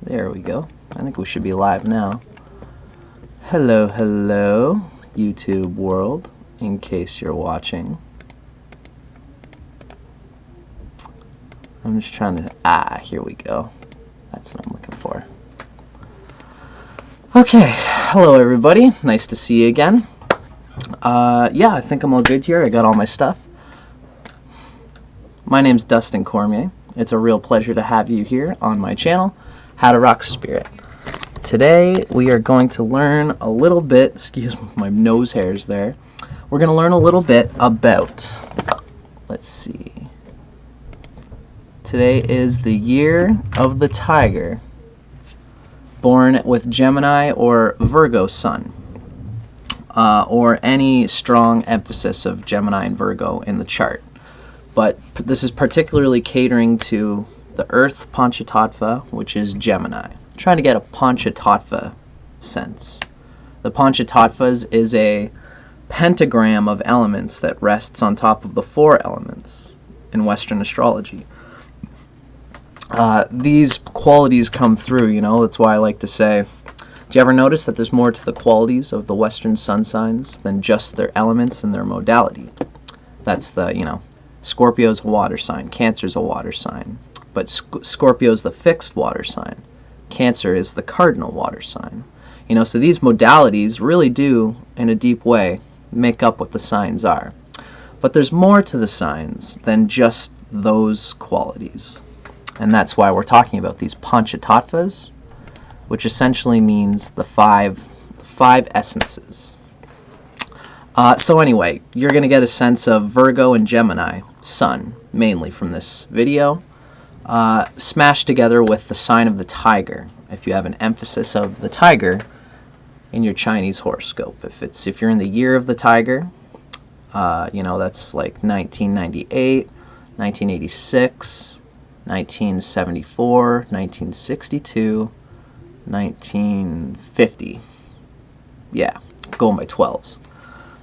There we go. I think we should be live now. Hello, hello, YouTube world, in case you're watching. I'm just trying to... here we go. That's what I'm looking for. Okay, hello everybody. Nice to see you again. Yeah, I think I'm all good here. I got all my stuff. My name's Dustin Cormier. It's a real pleasure to have you here on my channel, How to Rock Spirit. Today we are going to learn a little bit, excuse my nose hairs there, we're going to learn a little bit about, let's see, today is the year of the tiger, born with Gemini or Virgo sun, or any strong emphasis of Gemini and Virgo in the chart. But this is particularly catering to the Earth Pancha Tattva, which is Gemini. I'm trying to get a Pancha Tattva sense. The Pancha Tattvas is a pentagram of elements that rests on top of the 4 elements in Western astrology. These qualities come through, you know, that's why I like to say, do you ever notice that there's more to the qualities of the Western sun signs than just their elements and their modality? That's the, you know, Scorpio's a water sign, Cancer's a water sign, but Scorpio's the fixed water sign. Cancer is the cardinal water sign. You know, so these modalities really do, in a deep way, make up what the signs are. But there's more to the signs than just those qualities. And that's why we're talking about these Pancha Tattvas, which essentially means the five essences. So anyway, you're going to get a sense of Virgo and Gemini, sun, mainly from this video, smashed together with the sign of the tiger, if you have an emphasis of the tiger in your Chinese horoscope. If you're in the year of the tiger, you know, that's like 1998, 1986, 1974, 1962, 1950. Yeah, going by 12s.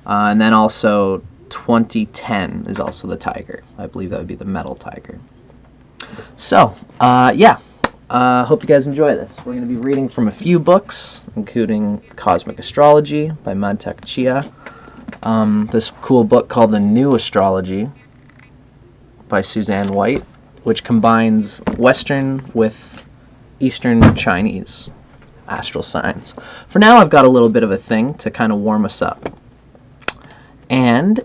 And then also 2010 is also the tiger. I believe that would be the metal tiger. So, yeah, hope you guys enjoy this. We're going to be reading from a few books, including Cosmic Astrology by Mantak Chia, this cool book called The New Astrology by Suzanne White, which combines Western with Eastern Chinese astral signs. For now, I've got a little bit of a thing to kind of warm us up. And,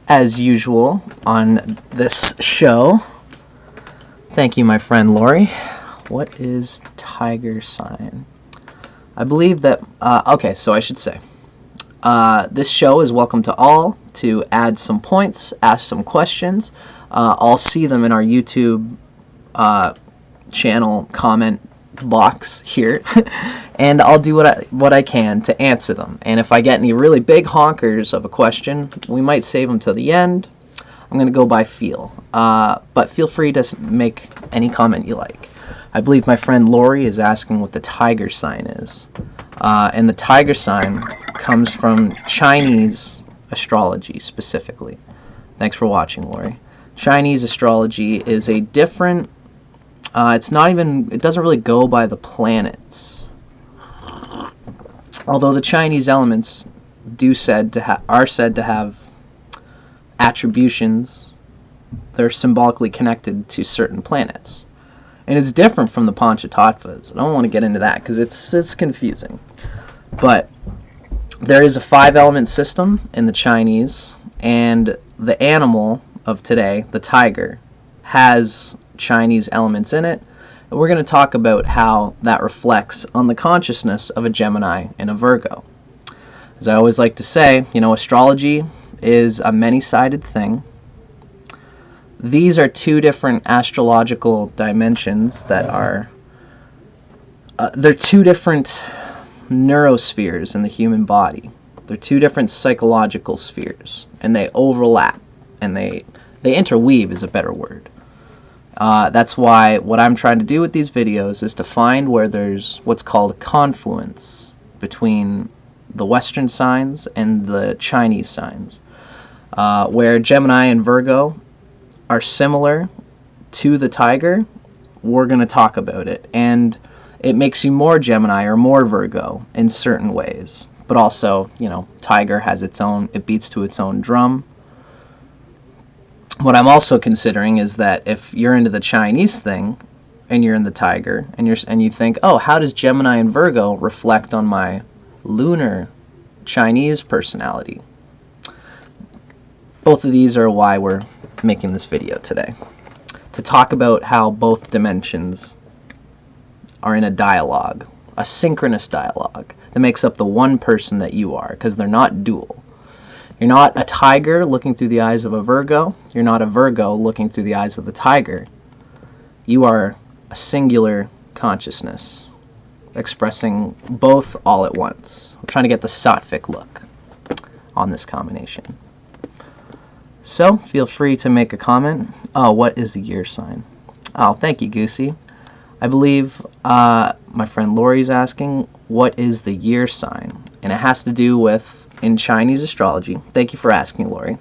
as usual on this show, thank you, my friend Lori. What is tiger sign? I believe that, okay, so I should say, this show is welcome to all to add some points, ask some questions. I'll see them in our YouTube channel comment box here, and I'll do what I can to answer them. And if I get any really big honkers of a question, we might save them to the end. I'm going to go by feel, but feel free to make any comment you like. I believe my friend Lori is asking what the tiger sign is, and the tiger sign comes from Chinese astrology specifically. Thanks for watching, Lori. Chinese astrology is a different, it doesn't really go by the planets. Although the Chinese elements are said to have attributions, they're symbolically connected to certain planets. And it's different from the Pancha Tattvas. I don't want to get into that because it's confusing. But there is a 5-element system in the Chinese, and the animal of today, the tiger, has Chinese elements in it, and we're going to talk about how that reflects on the consciousness of a Gemini and a Virgo. As I always like to say, you know, astrology is a many-sided thing. These are 2 different astrological dimensions that are, they're 2 different neurospheres in the human body. They're 2 different psychological spheres, and they overlap, and they interweave is a better word. That's why what I'm trying to do with these videos is to find where there's what's called a confluence between the Western signs and the Chinese signs, where Gemini and Virgo are similar to the tiger. We're going to talk about it, and it makes you more Gemini or more Virgo in certain ways. But also, you know, tiger has its own, it beats to its own drum. What I'm also considering is that if you're into the Chinese thing and you're in the tiger and you think, oh, how does Gemini and Virgo reflect on my lunar Chinese personality? Both of these are why we're making this video today, to talk about how both dimensions are in a dialogue, a synchronous dialogue that makes up the one person that you are, because they're not dual. You're not a tiger looking through the eyes of a Virgo. You're not a Virgo looking through the eyes of the tiger. You are a singular consciousness expressing both all at once. We're trying to get the sattvic look on this combination. So feel free to make a comment. Oh, what is the year sign? Oh, thank you, Goosey. I believe my friend Lori's asking, what is the year sign? And it has to do with, in Chinese astrology, thank you for asking, Lori.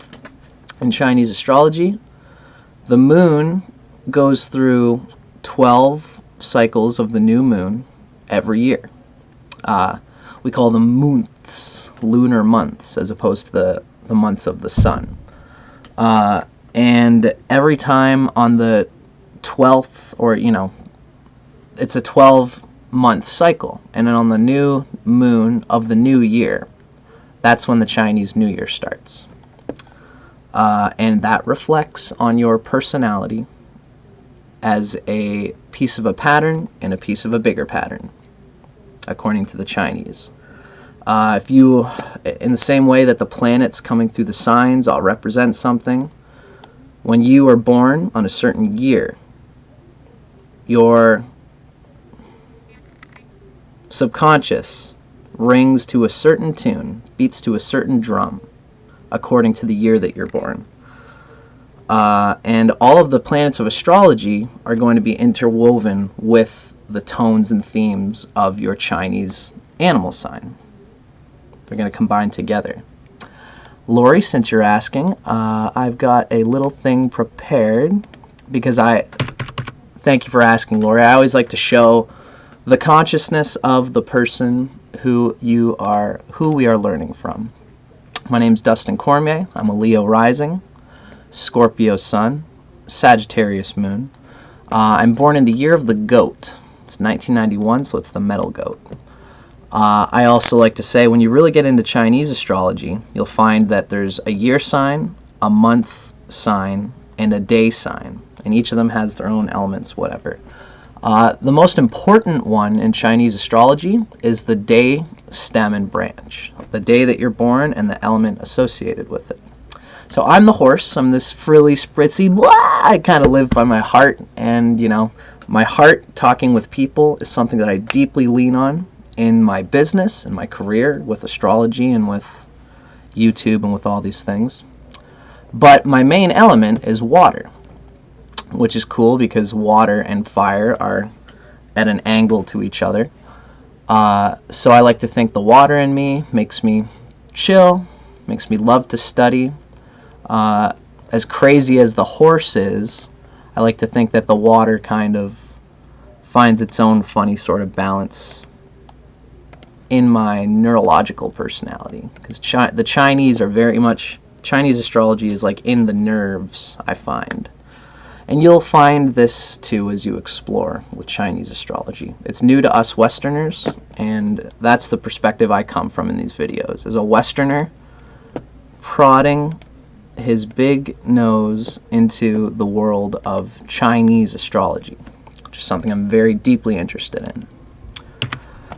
In Chinese astrology, the moon goes through 12 cycles of the new moon every year. We call them months, lunar months, as opposed to the months of the sun. And every time on the 12th, or, you know, it's a 12-month cycle. And then on the new moon of the new year, that's when the Chinese New Year starts. And that reflects on your personality as a piece of a pattern and a piece of a bigger pattern, according to the Chinese. If you, in the same way that the planets coming through the signs all represent something, when you are born on a certain year, your subconscious rings to a certain tune, beats to a certain drum, according to the year that you're born. And all of the planets of astrology are going to be interwoven with the tones and themes of your Chinese animal sign. They're going to combine together. Lori, since you're asking, I've got a little thing prepared because thank you for asking, Lori. I always like to show the consciousness of the person who we are learning from. My name's Dustin Cormier. I'm a Leo rising, Scorpio sun, Sagittarius moon. I'm born in the year of the goat. It's 1991, so it's the metal goat. I also like to say, when you really get into Chinese astrology, you'll find that there's a year sign, a month sign, and a day sign. And each of them has their own elements, whatever. The most important one in Chinese astrology is the day, stem, and branch. The day that you're born and the element associated with it. So I'm the horse. I'm this frilly, spritzy, blah! I kind of live by my heart. And, you know, my heart talking with people is something that I deeply lean on in my business, in my career, with astrology and with YouTube and with all these things. But my main element is water, which is cool because water and fire are at an angle to each other. So I like to think the water in me makes me chill, makes me love to study. As crazy as the horse is, I like to think that the water kind of finds its own funny sort of balance in my neurological personality. Because the Chinese are very much, Chinese astrology is like in the nerves, I find. And you'll find this too as you explore with Chinese astrology. It's new to us Westerners, and that's the perspective I come from in these videos. As a Westerner, prodding his big nose into the world of Chinese astrology, which is something I'm very deeply interested in.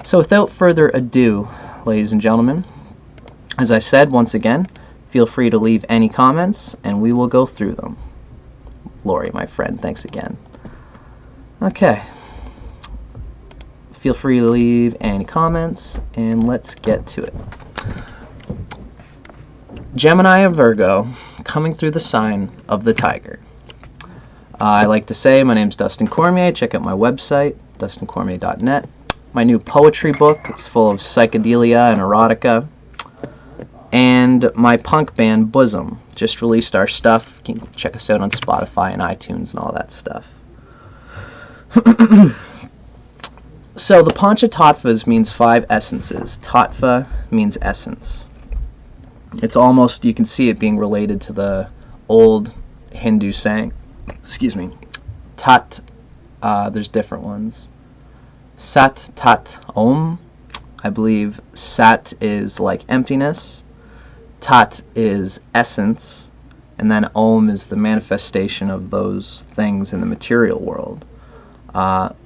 So without further ado, ladies and gentlemen, as I said, once again, feel free to leave any comments, and we will go through them. Lori, my friend, thanks again. Okay. Feel free to leave any comments, and let's get to it. Gemini and Virgo, coming through the sign of the tiger. I like to say, my name's Dustin Cormier. Check out my website, dustincormier.net. My new poetry book, it's full of psychedelia and erotica. And my punk band, Bosom, just released our stuff. You can check us out on Spotify and iTunes and all that stuff. So the Pancha Tattvas means 5 essences. Tattva means essence. It's almost, you can see it being related to the old Hindu saying, excuse me, Tat, there's different ones. Sat, Tat, Om. I believe Sat is like emptiness, Tat is essence, and then Om is the manifestation of those things in the material world.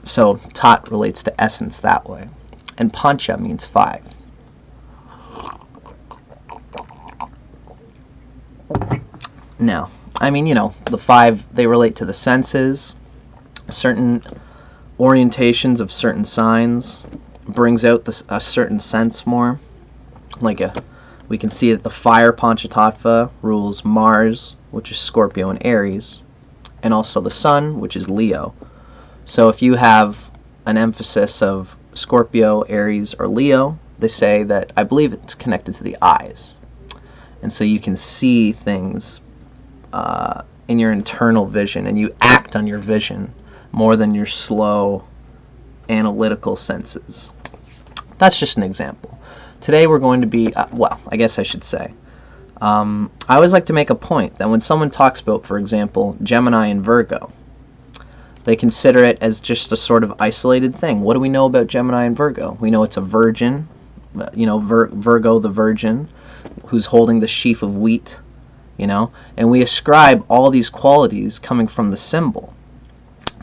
So Tat relates to essence that way. And Pancha means 5. Now, I mean, the 5, they relate to the senses, certain orientations of certain signs, brings out a certain sense more. We can see that the fire Pancha Tattva rules Mars, which is Scorpio and Aries, and also the Sun, which is Leo. So if you have an emphasis of Scorpio, Aries, or Leo, they say that, I believe it's connected to the eyes. And so you can see things in your internal vision, and you act on your vision more than your slow analytical senses. That's just an example. Today we're going to be, I guess I should say, I always like to make a point that when someone talks about, for example, Gemini and Virgo, they consider it as just a sort of isolated thing. What do we know about Gemini and Virgo? We know it's a virgin, Virgo the virgin, who's holding the sheaf of wheat, and we ascribe all these qualities coming from the symbol.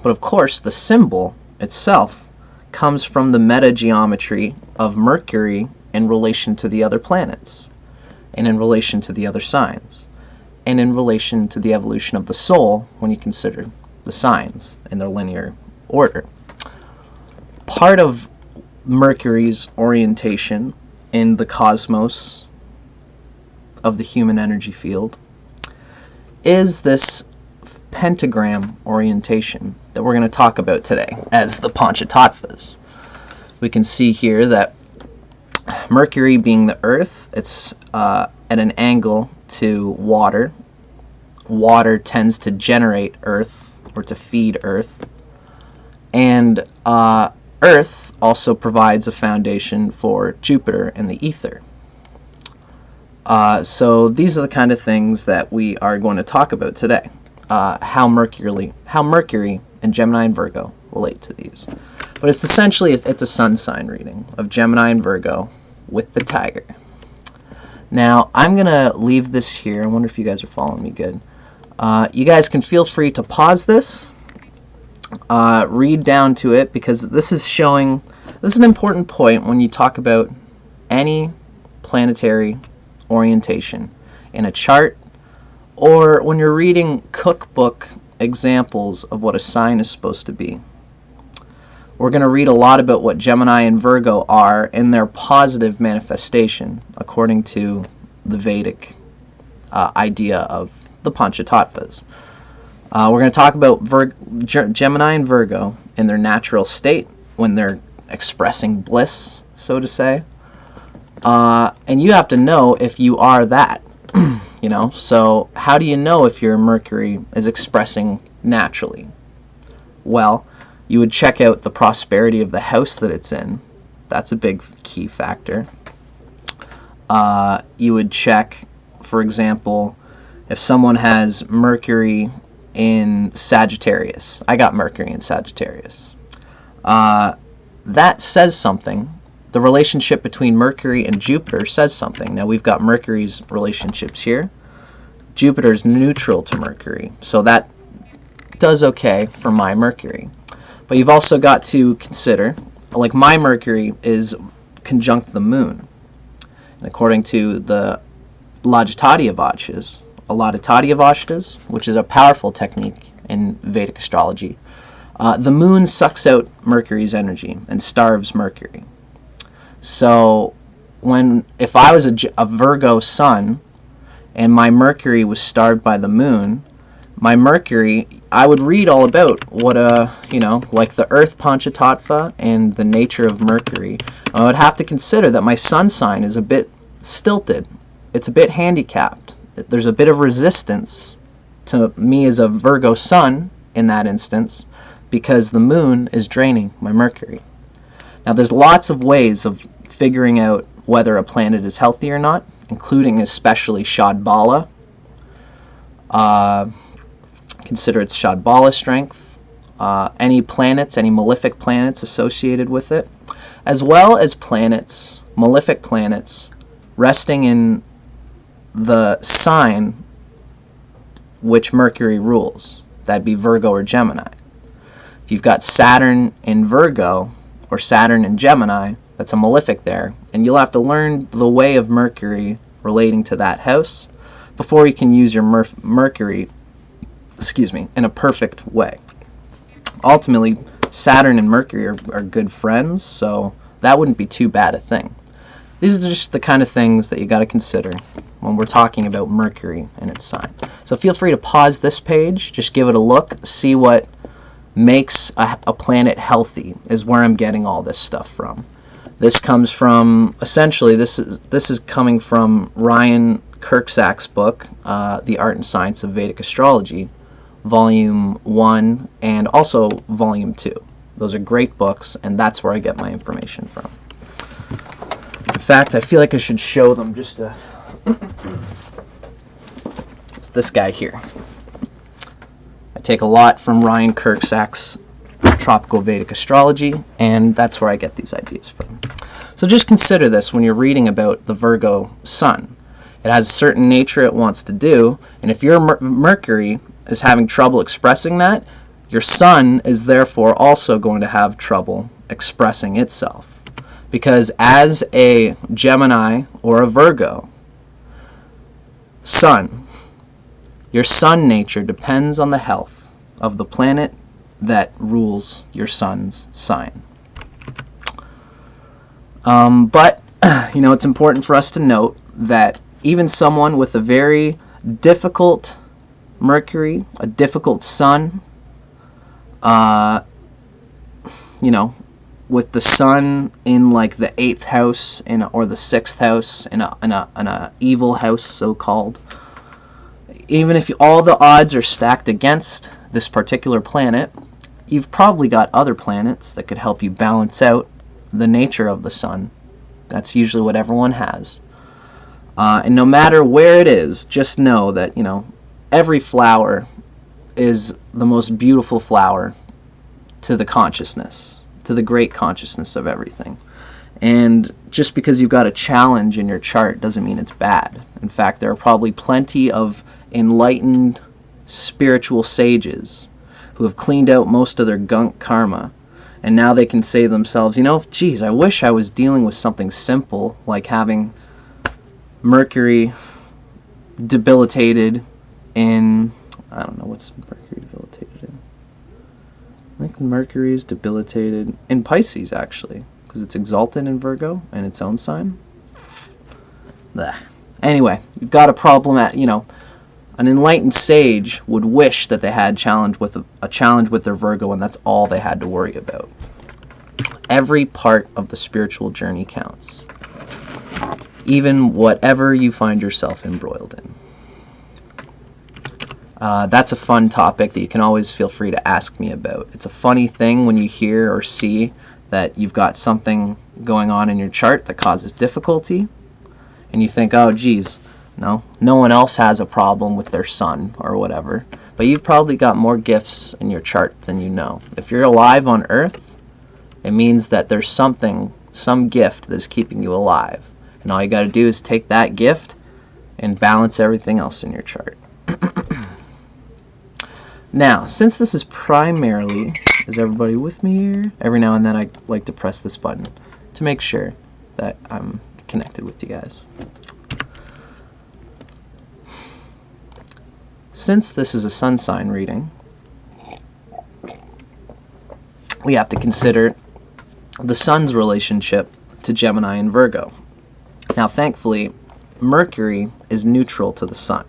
But of course, the symbol itself comes from the meta-geometry of Mercury in relation to the other planets, and in relation to the other signs, and in relation to the evolution of the soul when you consider the signs in their linear order. Part of Mercury's orientation in the cosmos of the human energy field is this pentagram orientation that we're going to talk about today as the Pancha Tattvas. We can see here that Mercury being the Earth, it's at an angle to water. Water tends to generate Earth, or to feed Earth. And Earth also provides a foundation for Jupiter and the ether. So these are the kind of things that we are going to talk about today. How Mercury and Gemini and Virgo relate to these. But it's essentially, it's a sun sign reading of Gemini and Virgo with the tiger. Now, I'm going to leave this here. I wonder if you guys are following me good. You guys can feel free to pause this, read down to it, because this is an important point when you talk about any planetary orientation in a chart, or when you're reading cookbook examples of what a sign is supposed to be. We're going to read a lot about what Gemini and Virgo are in their positive manifestation, according to the Vedic idea of the Pancha Tattvas. We're going to talk about Gemini and Virgo in their natural state, when they're expressing bliss, so to say. And you have to know if you are that. So how do you know if your Mercury is expressing naturally? Well, you would check out the prosperity of the house that it's in. That's a big key factor. You would check, for example, if someone has Mercury in Sagittarius. I got Mercury in Sagittarius. That says something. The relationship between Mercury and Jupiter says something. Now we've got Mercury's relationships here. Jupiter's neutral to Mercury, so that does okay for my Mercury. But you've also got to consider, like my Mercury is conjunct the moon. And according to the Lajatadhyavashtas, which is a powerful technique in Vedic astrology, the moon sucks out Mercury's energy and starves Mercury. So if I was a Virgo sun and my Mercury was starved by the moon, my Mercury, I would read all about what like the Earth Pancha Tattva and the nature of Mercury. I would have to consider that my sun sign is a bit stilted. It's a bit handicapped. There's a bit of resistance to me as a Virgo sun in that instance, because the moon is draining my Mercury. Now, there's lots of ways of figuring out whether a planet is healthy or not, including especially Shadbala. Consider its Shadbala strength, any planets, any malefic planets associated with it, as well as planets, malefic planets, resting in the sign which Mercury rules. That'd be Virgo or Gemini. If you've got Saturn in Virgo or Saturn in Gemini, that's a malefic there, and you'll have to learn the way of Mercury relating to that house before you can use your Mercury, in a perfect way. Ultimately, Saturn and Mercury are good friends, so that wouldn't be too bad a thing. These are just the kind of things that you got to consider when we're talking about Mercury and its sign. So feel free to pause this page, just give it a look, see what makes a planet healthy is where I'm getting all this stuff from. This comes from, essentially, this is coming from Ryan Kirksack's book, The Art and Science of Vedic Astrology, Volume 1 and also Volume 2. Those are great books, and that's where I get my information from. In fact, I feel like I should show them just to... It's this guy here. I take a lot from Ryan Kirksack's Tropical Vedic Astrology, and that's where I get these ideas from. So just consider this when you're reading about the Virgo sun. It has a certain nature it wants to do, and if your Mercury is having trouble expressing that, your sun is therefore also going to have trouble expressing itself. Because as a Gemini or a Virgo sun, your sun nature depends on the health of the planet that rules your sun's sign. But, it's important for us to note that even someone with a very difficult Mercury, a difficult sun, with the sun in like the 8th house or the 6th house in a evil house, so-called, even if all the odds are stacked against this particular planet, you've probably got other planets that could help you balance out the nature of the sun. That's usually what everyone has. And no matter where it is, just know that, every flower is the most beautiful flower to the consciousness, to the great consciousness of everything. And just because you've got a challenge in your chart doesn't mean it's bad. In fact, there are probably plenty of enlightened spiritual sages who have cleaned out most of their gunk karma, and now they can say to themselves, geez, I wish I was dealing with something simple like having Mercury debilitated in, I don't know, what's Mercury debilitated in? I think Mercury is debilitated in Pisces, actually, because it's exalted in Virgo in its own sign. Blech. Anyway, you've got a problem at, an enlightened sage would wish that they had a challenge with their Virgo, and that's all they had to worry about. Every part of the spiritual journey counts, even whatever you find yourself embroiled in. That's a fun topic that you can always feel free to ask me about. It's a funny thing when you hear or see that you've got something going on in your chart that causes difficulty, and you think, oh geez, no one else has a problem with their sun or whatever, but you've probably got more gifts in your chart than you know. If you're alive on Earth, it means that there's some gift that's keeping you alive, and all you got to do is take that gift and balance everything else in your chart. Now, since this is primarily, is everybody with me here? Every now and then I like to press this button to make sure that I'm connected with you guys. Since this is a sun sign reading, we have to consider the sun's relationship to Gemini and Virgo. Now, thankfully, Mercury is neutral to the sun,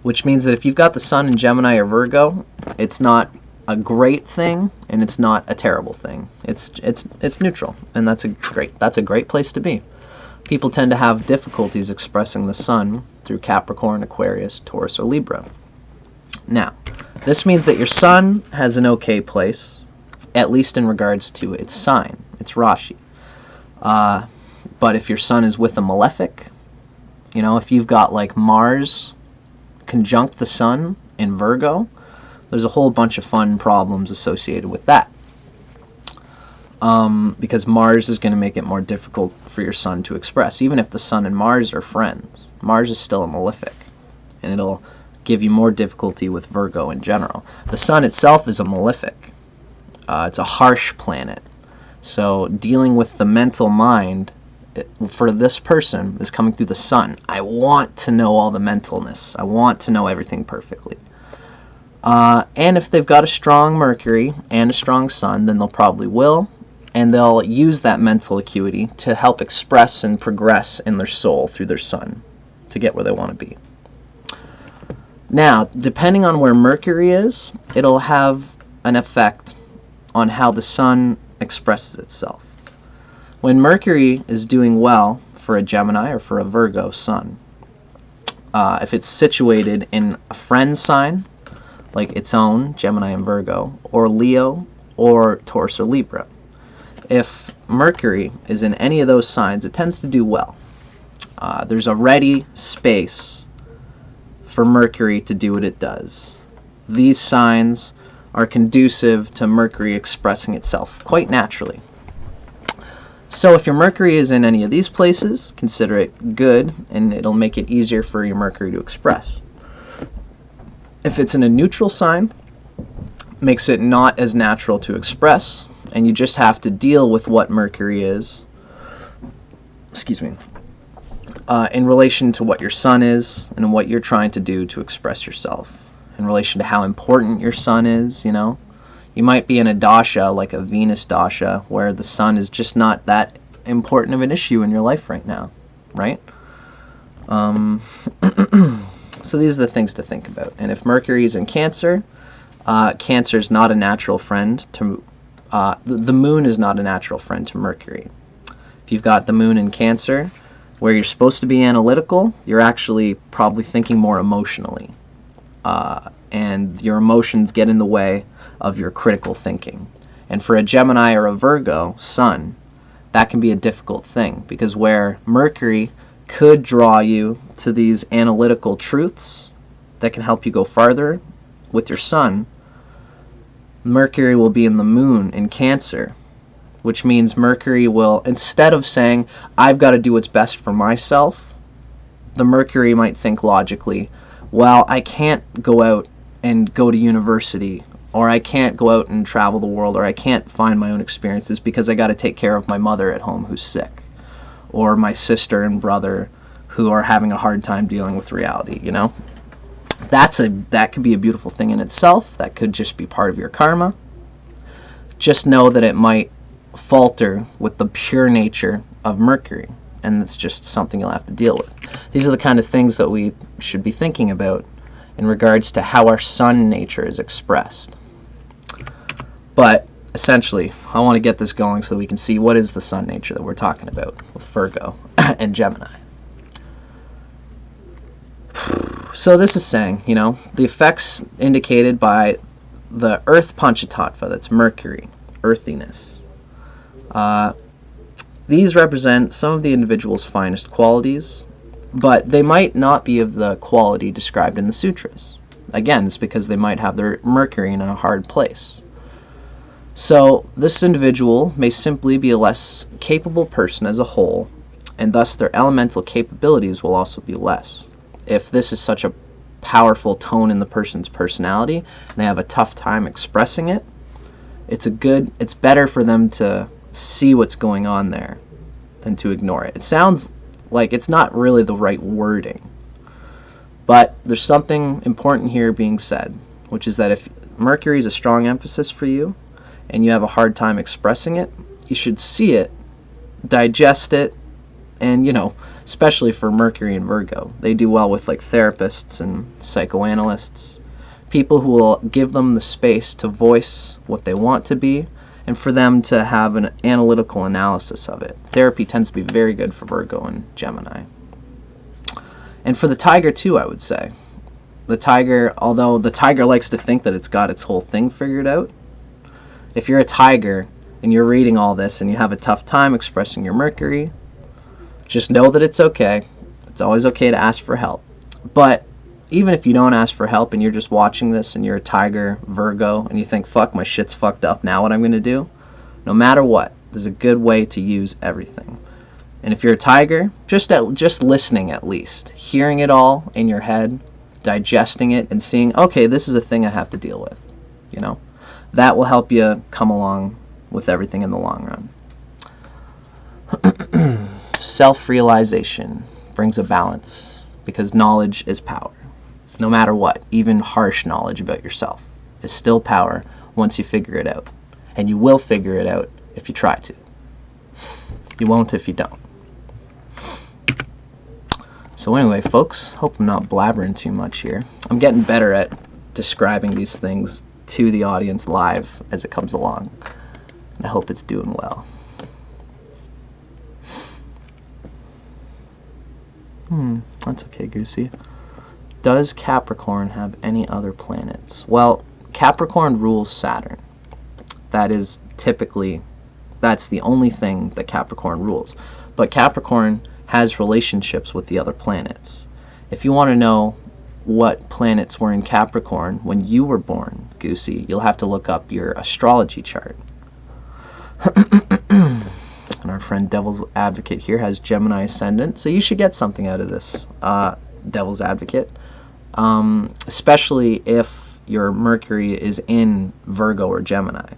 which means that if you've got the sun in Gemini or Virgo, it's not a great thing and it's not a terrible thing. It's neutral, and that's a great place to be. People tend to have difficulties expressing the sun through Capricorn, Aquarius, Taurus, or Libra. Now, this means that your sun has an okay place at least in regards to its sign, its Rashi. But if your sun is with a malefic, you know, if you've got like Mars conjunct the sun in Virgo, there's a whole bunch of fun problems associated with that. Because Mars is going to make it more difficult for your sun to express. Even if the sun and Mars are friends, Mars is still a malefic, and it'll give you more difficulty with Virgo in general. The sun itself is a malefic. It's a harsh planet. So dealing with the mental mind for this person is coming through the sun. I want to know all the mentalness. I want to know everything perfectly. And if they've got a strong Mercury and a strong sun, then they'll probably will. And they'll use that mental acuity to help express and progress in their soul through their sun to get where they want to be. Now, depending on where Mercury is, it'll have an effect on how the sun expresses itself. When Mercury is doing well for a Gemini or for a Virgo sun, if it's situated in a friend sign, like its own, Gemini and Virgo, or Leo, or Taurus or Libra, if Mercury is in any of those signs, it tends to do well. There's a ready space for Mercury to do what it does. These signs are conducive to Mercury expressing itself quite naturally. So if your Mercury is in any of these places, consider it good, and it'll make it easier for your Mercury to express. If it's in a neutral sign, makes it not as natural to express, and you just have to deal with what Mercury is, in relation to what your sun is and what you're trying to do to express yourself, in relation to how important your sun is, you know. You might be in a dasha, like a Venus dasha, where the sun is just not that important of an issue in your life right now, right? So these are the things to think about. And if Mercury is in Cancer, Cancer is not a natural friend to the moon is not a natural friend to Mercury. If you've got the moon in Cancer, where you're supposed to be analytical, you're actually probably thinking more emotionally. And your emotions get in the way of your critical thinking. And for a Gemini or a Virgo sun, that can be a difficult thing, because where Mercury could draw you to these analytical truths that can help you go farther with your sun, Mercury will be in the moon in Cancer, which means Mercury will, instead of saying, I've got to do what's best for myself, the Mercury might think logically, well, I can't go out and go to university, or I can't go out and travel the world, or I can't find my own experiences because I got to take care of my mother at home who's sick, or my sister and brother who are having a hard time dealing with reality, you know? That could be a beautiful thing in itself. That could just be part of your karma. Just know that it might falter with the pure nature of Mercury, and it's just something you'll have to deal with. These are the kind of things that we should be thinking about in regards to how our sun nature is expressed. But essentially, I want to get this going so that we can see what is the sun nature that we're talking about with Virgo and Gemini. So this is saying, you know, the effects indicated by the Earth Pancha Tattva, that's Mercury, earthiness. These represent some of the individual's finest qualities, but they might not be of the quality described in the sutras. Again, it's because they might have their Mercury in a hard place. So this individual may simply be a less capable person as a whole, and thus their elemental capabilities will also be less. If this is such a powerful tone in the person's personality and they have a tough time expressing it, it's better for them to see what's going on there than to ignore it. It sounds like it's not really the right wording, but there's something important here being said, which is that if Mercury is a strong emphasis for you and you have a hard time expressing it, you should see it, digest it, and, you know, especially for Mercury and Virgo, they do well with like therapists and psychoanalysts, people who will give them the space to voice what they want to be and for them to have an analytical analysis of it. Therapy tends to be very good for Virgo and Gemini. And for the tiger too, I would say. The tiger, although the tiger likes to think that it's got its whole thing figured out, if you're a tiger and you're reading all this and you have a tough time expressing your Mercury, just know that it's okay. It's always okay to ask for help. But even if you don't ask for help and you're just watching this and you're a tiger, Virgo, and you think, fuck, my shit's fucked up, now what I'm going to do? No matter what, there's a good way to use everything. And if you're a tiger, just listening at least, hearing it all in your head, digesting it, and seeing, okay, this is a thing I have to deal with, you know? That will help you come along with everything in the long run. Self-realization brings a balance because knowledge is power. No matter what, even harsh knowledge about yourself is still power once you figure it out. And you will figure it out if you try to. You won't if you don't. So anyway, folks, hope I'm not blabbering too much here. I'm getting better at describing these things to the audience live as it comes along. And I hope it's doing well. That's okay, Goosey. Does Capricorn have any other planets? Well, Capricorn rules Saturn. That is typically, that's the only thing that Capricorn rules. But Capricorn has relationships with the other planets. If you want to know what planets were in Capricorn when you were born, Goosey, you'll have to look up your astrology chart. And our friend Devil's Advocate here has Gemini ascendant, so you should get something out of this, Devil's Advocate. Especially if your Mercury is in Virgo or Gemini.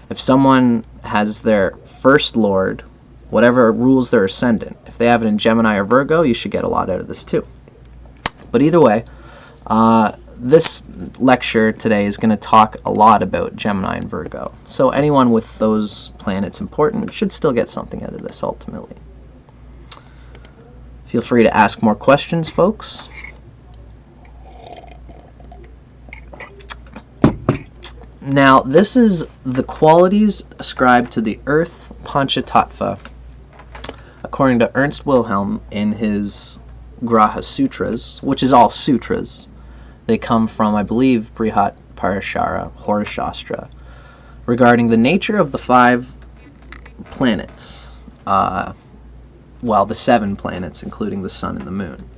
If someone has their first lord, whatever rules their ascendant, if they have it in Gemini or Virgo, you should get a lot out of this too. But either way, this lecture today is going to talk a lot about Gemini and Virgo. So anyone with those planets important should still get something out of this ultimately. Feel free to ask more questions, folks. Now, this is the qualities ascribed to the Earth Pancha Tattva, according to Ernst Wilhelm in his Graha Sutras, which is all sutras. They come from, I believe, Brihat Parashara, Horashastra, regarding the nature of the 5 planets. Well, the 7 planets, including the sun and the moon.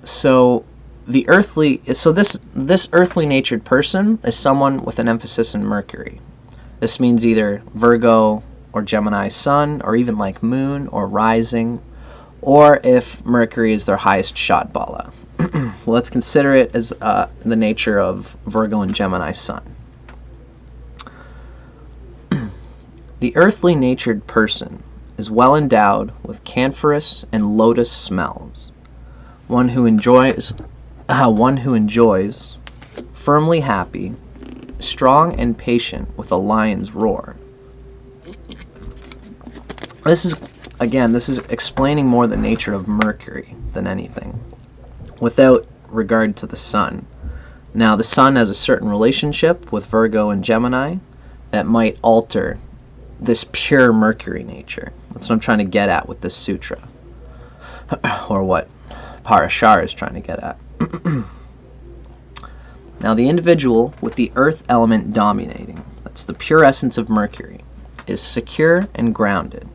So this earthly natured person is someone with an emphasis in Mercury. This means either Virgo or Gemini sun, or even like moon or rising, or if Mercury is their highest shot bala. Well, let's consider it as the nature of Virgo and Gemini sun. The earthly natured person is well endowed with camphorous and lotus smells. One who enjoys, firmly happy, strong and patient with a lion's roar. This is explaining more the nature of Mercury than anything, without regard to the sun. Now, the sun has a certain relationship with Virgo and Gemini that might alter this pure Mercury nature. That's what I'm trying to get at with this sutra, or what Parashara is trying to get at. Now, the individual with the earth element dominating, that's the pure essence of Mercury, is secure and grounded,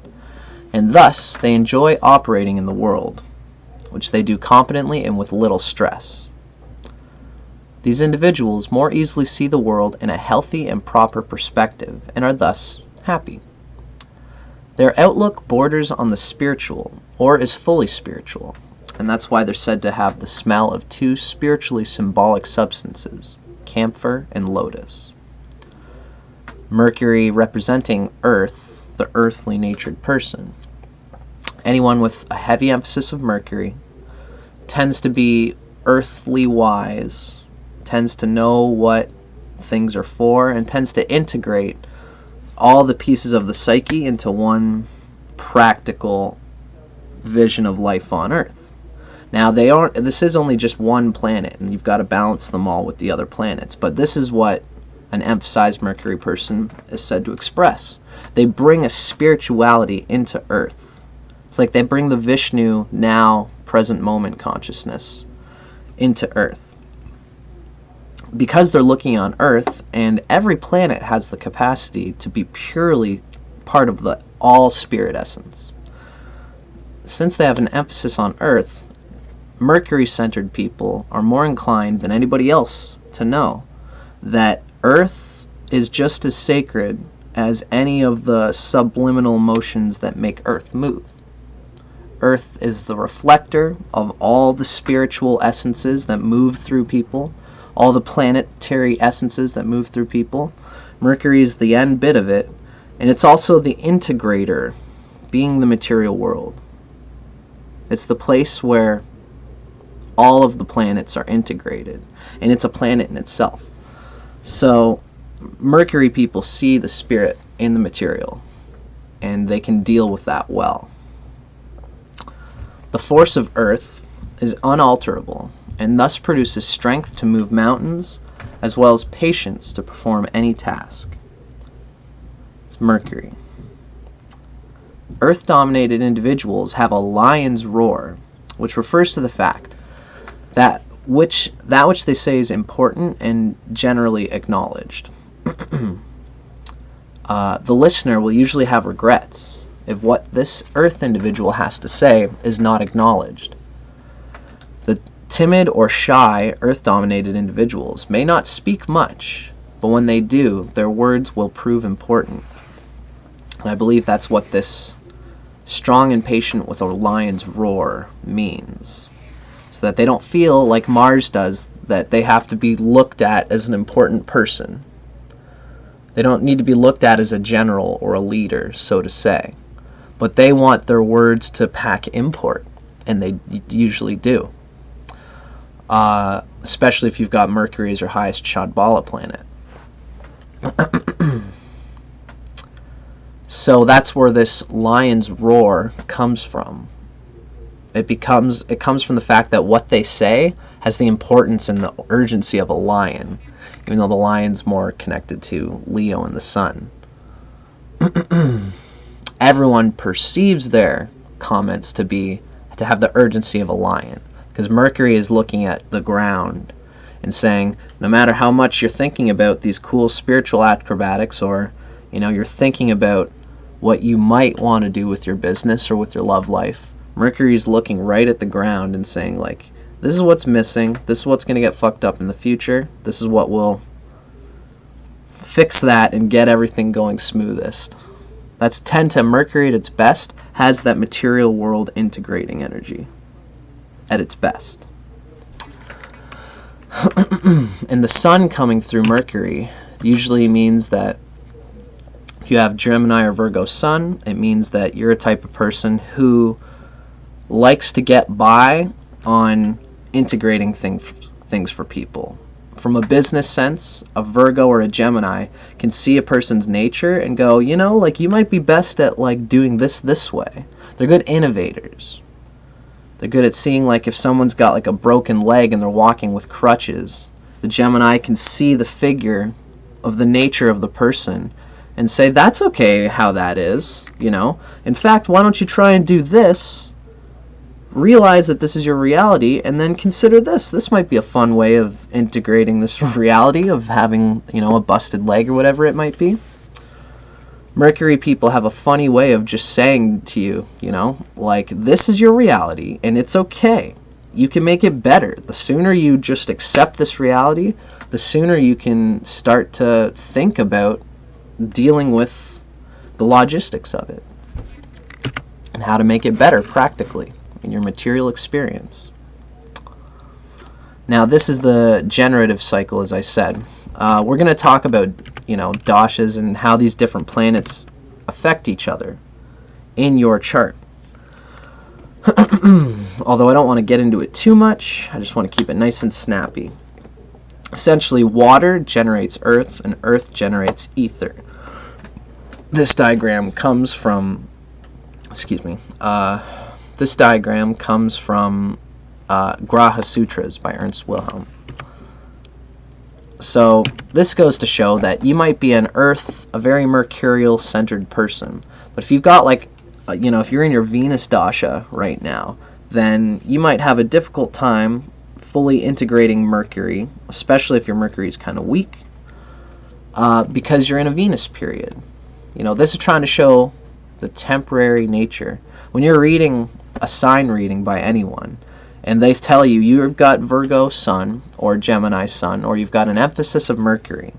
and thus they enjoy operating in the world, which they do competently and with little stress. These individuals more easily see the world in a healthy and proper perspective and are thus happy. Their outlook borders on the spiritual, or is fully spiritual, and that's why they're said to have the smell of 2 spiritually symbolic substances, camphor and lotus. Mercury representing Earth, the earthly natured person. Anyone with a heavy emphasis of Mercury tends to be earthly wise, tends to know what things are for, and tends to integrate all the pieces of the psyche into one practical vision of life on Earth. Now, this is only just one planet, and you've got to balance them all with the other planets, but this is what an emphasized Mercury person is said to express. They bring a spirituality into Earth. It's like they bring the Vishnu, now, present moment consciousness into Earth. because they're looking on Earth, and every planet has the capacity to be purely part of the all spirit essence. Since they have an emphasis on Earth, Mercury-centered people are more inclined than anybody else to know that Earth is just as sacred as any of the subliminal motions that make Earth move. Earth is the reflector of all the spiritual essences that move through people, all the planetary essences that move through people. Mercury is the end bit of it, and it's also the integrator, being the material world. It's the place where all of the planets are integrated, and it's a planet in itself. So Mercury people see the spirit in the material, and they can deal with that well. The force of Earth is unalterable, and thus produces strength to move mountains, as well as patience to perform any task. It's Mercury. Earth-dominated individuals have a lion's roar, which refers to the fact that which they say is important and generally acknowledged. The listener will usually have regrets if what this Earth individual has to say is not acknowledged. The timid or shy Earth-dominated individuals may not speak much, but when they do, their words will prove important. And I believe that's what this strong and patient with a lion's roar means. So that they don't feel like Mars does, that they have to be looked at as an important person. They don't need to be looked at as a general or a leader, so to say. But they want their words to pack import, and they usually do. Especially if you've got Mercury as your highest Shadbala planet. So that's where this lion's roar comes from. It comes from the fact that what they say has the importance and the urgency of a lion, even though the lion's more connected to Leo and the sun. Everyone perceives their comments to have the urgency of a lion, because Mercury is looking at the ground and saying, no matter how much you're thinking about these cool spiritual acrobatics, or you're thinking about what you might want to do with your business or with your love life, Mercury's looking right at the ground and saying, like, this is what's missing, this is what's going to get fucked up in the future, this is what will fix that and get everything going smoothest. That's 10 to Mercury at its best, has that material world integrating energy at its best. And the sun coming through Mercury usually means that if you have Gemini or Virgo sun, it means that you're a type of person who likes to get by on integrating things for people. From a business sense, a Virgo or a Gemini can see a person's nature and go, you might be best at doing this way. They're good innovators. They're good at seeing if someone's got a broken leg and they're walking with crutches. The Gemini can see the figure of the nature of the person and say, that's okay how that is, In fact, why don't you try and do this? Realize that this is your reality, and then consider this. This might be a fun way of integrating this reality of having, a busted leg or whatever it might be. Mercury people have a funny way of just saying to you, this is your reality, and it's okay. You can make it better. The sooner you just accept this reality, the sooner you can start to think about dealing with the logistics of it and how to make it better practically in your material experience. Now, this is the generative cycle, as I said. We're going to talk about, dashas and how these different planets affect each other in your chart. Although I don't want to get into it too much, I just want to keep it nice and snappy. Essentially, water generates earth, and earth generates ether. This diagram comes from, this diagram comes from Graha Sutras by Ernst Wilhelm. So this goes to show that you might be a very mercurial-centered person. But if you've got if you're in your Venus dasha right now, then you might have a difficult time fully integrating Mercury, especially if your Mercury is kind of weak, because you're in a Venus period. This is trying to show the temporary nature. When you're reading a sign reading by anyone, and they tell you you've got Virgo Sun or Gemini Sun, or you've got an emphasis of Mercury,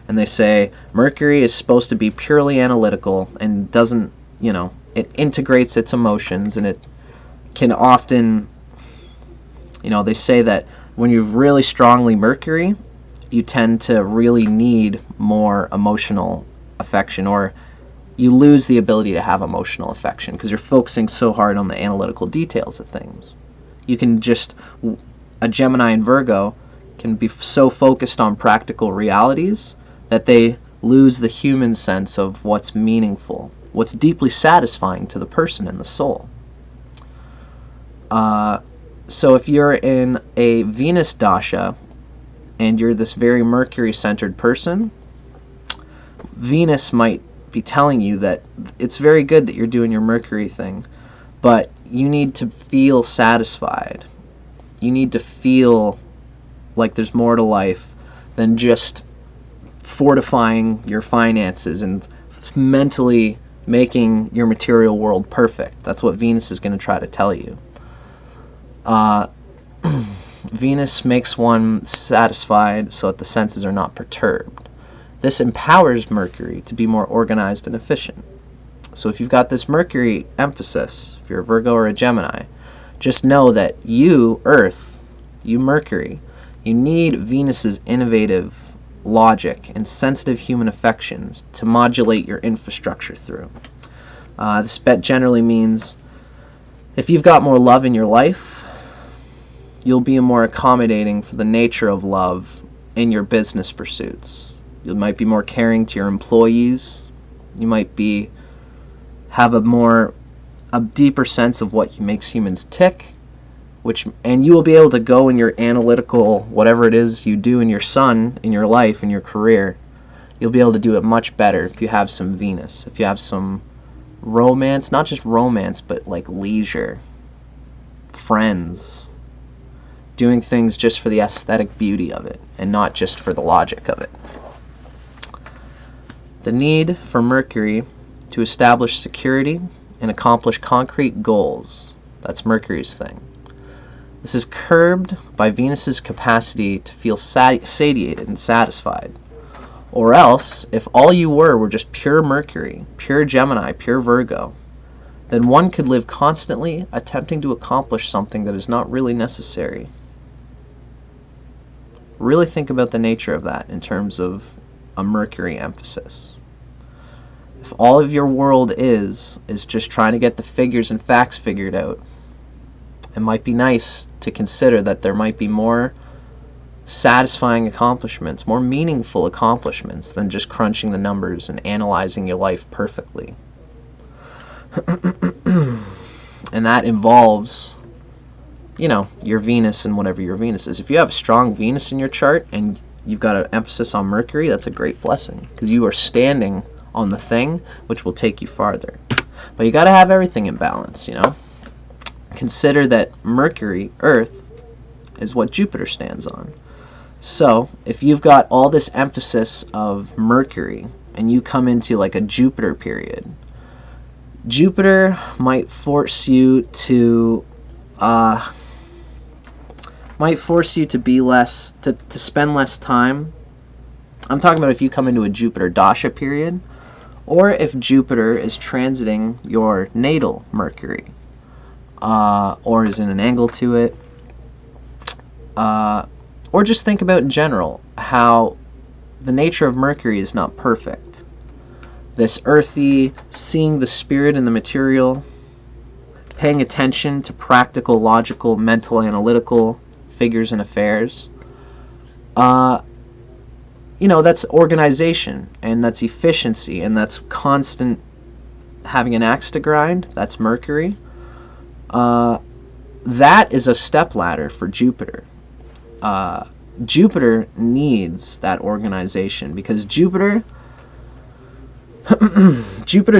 and they say Mercury is supposed to be purely analytical and doesn't, it integrates its emotions, and it can often, they say that when you've really strongly Mercury, you tend to really need more emotional affection, or you lose the ability to have emotional affection because you're focusing so hard on the analytical details of things. A Gemini and Virgo can be so focused on practical realities that they lose the human sense of what's meaningful, what's deeply satisfying to the person and the soul. So if you're in a Venus dasha and you're this very Mercury-centered person, Venus might be telling you that it's very good that you're doing your Mercury thing, but you need to feel satisfied. You need to feel like there's more to life than just fortifying your finances and mentally making your material world perfect. That's what Venus is going to try to tell you. Venus makes one satisfied so that the senses are not perturbed. This empowers Mercury to be more organized and efficient. So if you've got this Mercury emphasis, if you're a Virgo or a Gemini, just know that you, Earth, you Mercury, you need Venus's innovative logic and sensitive human affections to modulate your infrastructure through. This bet generally means if you've got more love in your life, you'll be more accommodating for the nature of love in your business pursuits. You might be more caring to your employees. You might have a deeper sense of what makes humans tick, and you will be able to go in your analytical, whatever it is you do in your sun, in your life, in your career, you'll be able to do it much better if you have some Venus, if you have some romance, not just romance, but like leisure, friends, doing things just for the aesthetic beauty of it and not just for the logic of it. The need for Mercury to establish security and accomplish concrete goals, that's Mercury's thing. This is curbed by Venus's capacity to feel satiated and satisfied. Or else, if all you were just pure Mercury, pure Gemini, pure Virgo, then one could live constantly attempting to accomplish something that is not really necessary. Really think about the nature of that in terms of a Mercury emphasis. If all of your world is just trying to get the figures and facts figured out, it might be nice to consider that there might be more satisfying accomplishments, more meaningful accomplishments than just crunching the numbers and analyzing your life perfectly. And that involves, your Venus and whatever your Venus is. If you have a strong Venus in your chart and you've got an emphasis on Mercury, that's a great blessing because you are standing on the thing which will take you farther. But you got to have everything in balance, Consider that Mercury, Earth, is what Jupiter stands on. So, if you've got all this emphasis of Mercury and you come into like a Jupiter period, Jupiter might force you to be less, to spend less time. I'm talking about if you come into a Jupiter dasha period, or if Jupiter is transiting your natal Mercury, or is in an angle to it, or just think about in general how the nature of Mercury is not perfect. This earthy, seeing the spirit in the material, paying attention to practical, logical, mental, analytical figures and affairs. That's organization, and that's efficiency, and that's constant having an axe to grind. That's Mercury. That is a stepladder for Jupiter. Jupiter needs that organization because Jupiter's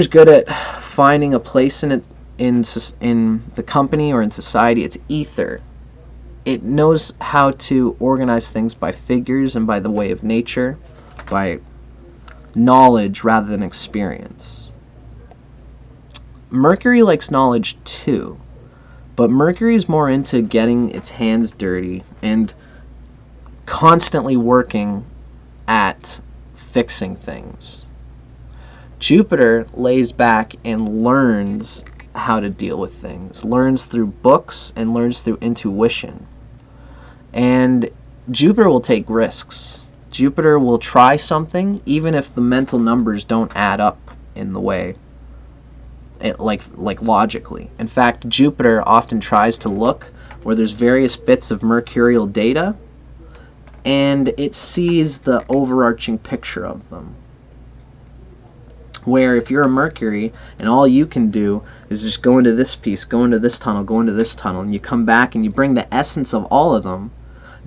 good at finding a place in the company or in society. It's ether. it knows how to organize things by figures and by the way of nature, by knowledge rather than experience. Mercury likes knowledge too, but Mercury is more into getting its hands dirty and constantly working at fixing things. Jupiter lays back and learns how to deal with things, learns through books and learns through intuition. And Jupiter will take risks. Jupiter will try something even if the mental numbers don't add up in the way, like logically. In fact, Jupiter often tries to look where there's various bits of mercurial data and it sees the overarching picture of them. Where if you're a Mercury and all you can do is just go into this piece, go into this tunnel, go into this tunnel, and you come back and you bring the essence of all of them,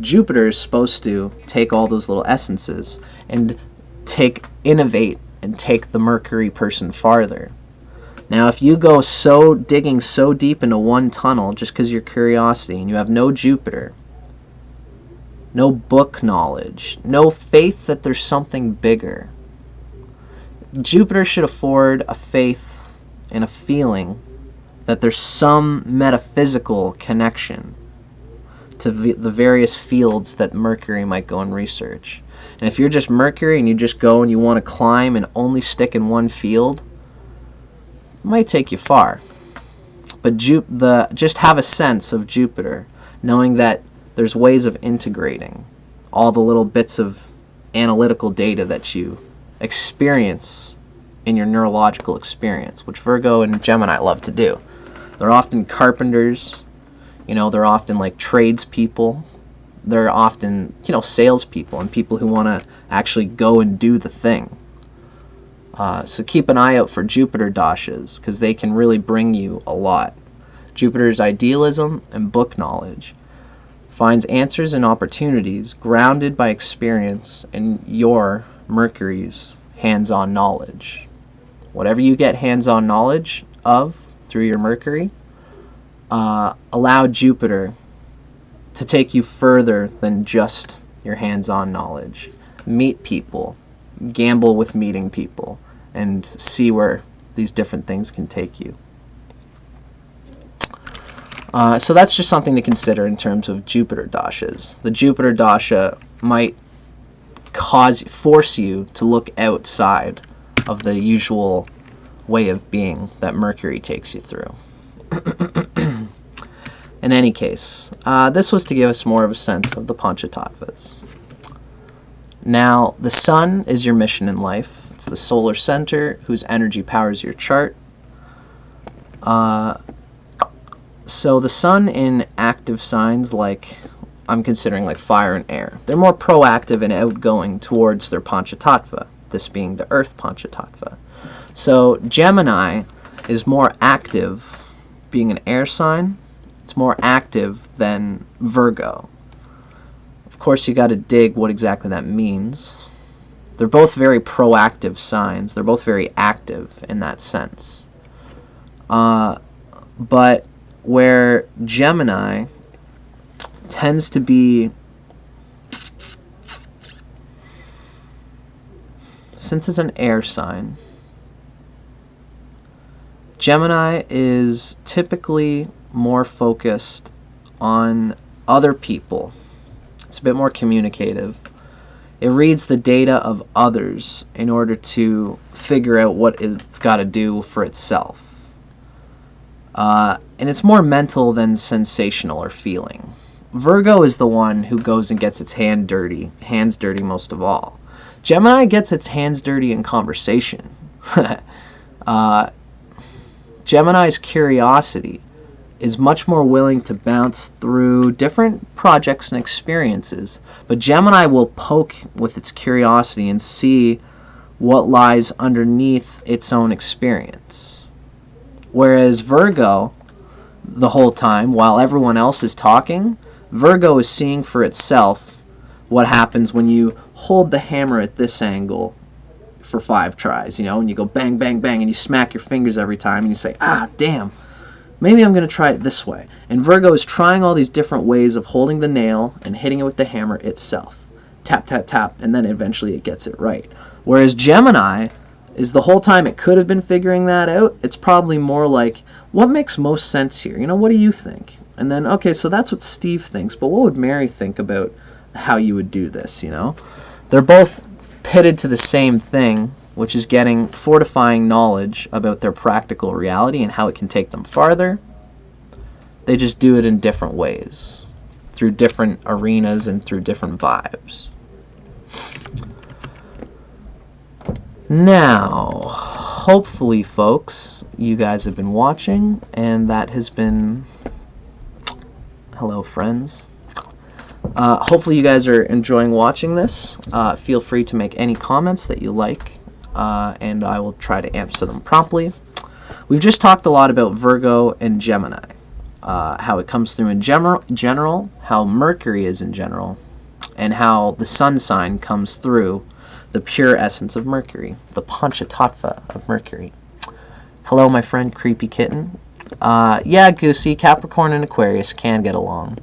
Jupiter is supposed to take all those little essences and innovate and take the Mercury person farther. Now, if you go digging so deep into one tunnel just because of your curiosity and you have no Jupiter, no book knowledge, no faith that there's something bigger, Jupiter should afford a faith and a feeling that there's some metaphysical connection to the various fields that Mercury might go and research. And if you're just Mercury and you just go and you want to climb and only stick in one field, it might take you far. But just have a sense of Jupiter, knowing that there's ways of integrating all the little bits of analytical data that you experience in your neurological experience, which Virgo and Gemini love to do. They're often carpenters, they're often like tradespeople. They're often, salespeople and people who want to actually go and do the thing. So keep an eye out for Jupiter dashas because they can really bring you a lot. Jupiter's idealism and book knowledge finds answers and opportunities grounded by experience and your Mercury's hands-on knowledge. Whatever you get hands-on knowledge of through your Mercury, allow Jupiter to take you further than just your hands-on knowledge. Meet people, gamble with meeting people, and see where these different things can take you. So that's just something to consider in terms of Jupiter dashas. The Jupiter dasha might force you to look outside of the usual way of being that Mercury takes you through. In any case, this was to give us more of a sense of the Pancha Tattvas. Now, the Sun is your mission in life. It's the solar center whose energy powers your chart. So the Sun in active signs I'm considering like fire and air, they're more proactive and outgoing towards their Pancha Tattva, this being the Earth Pancha Tattva. So Gemini is more active, being an air sign. It's more active than Virgo. Of course, you got to dig what exactly that means. They're both very proactive signs. They're both very active in that sense. But where Gemini tends to be, since it's an air sign, Gemini is typically more focused on other people. It's a bit more communicative. It reads the data of others in order to figure out what it's got to do for itself. And it's more mental than sensational or feeling. Virgo is the one who goes and gets its hands dirty most of all. Gemini gets its hands dirty in conversation. Gemini's curiosity is much more willing to bounce through different projects and experiences, but Gemini will poke with its curiosity and see what lies underneath its own experience. Whereas Virgo, the whole time, while everyone else is talking, Virgo is seeing for itself what happens when you hold the hammer at this angle for 5 tries, and you go bang, bang, bang, and you smack your fingers every time, and you say, ah, damn, maybe I'm going to try it this way. And Virgo is trying all these different ways of holding the nail and hitting it with the hammer itself. Tap, tap, tap, and then eventually it gets it right. Whereas Gemini is the whole time it could have been figuring that out, it's probably more like, what makes most sense here? You know, what do you think? And then, okay, so that's what Steve thinks, but what would Mary think about how you would do this, you know? They're both pitted to the same thing, which is getting fortifying knowledge about their practical reality and how it can take them farther. They just do it in different ways, through different arenas and through different vibes. Now, hopefully, folks, you guys have been watching, and that has been... Hello, friends. Hopefully you guys are enjoying watching this. Feel free to make any comments that you like, and I will try to answer them promptly. We've just talked a lot about Virgo and Gemini, how it comes through in general, how Mercury is in general, and how the sun sign comes through the pure essence of Mercury, the Pancha Tattva of Mercury. Hello, my friend Creepy Kitten. Yeah, Goosey, Capricorn and Aquarius can get along.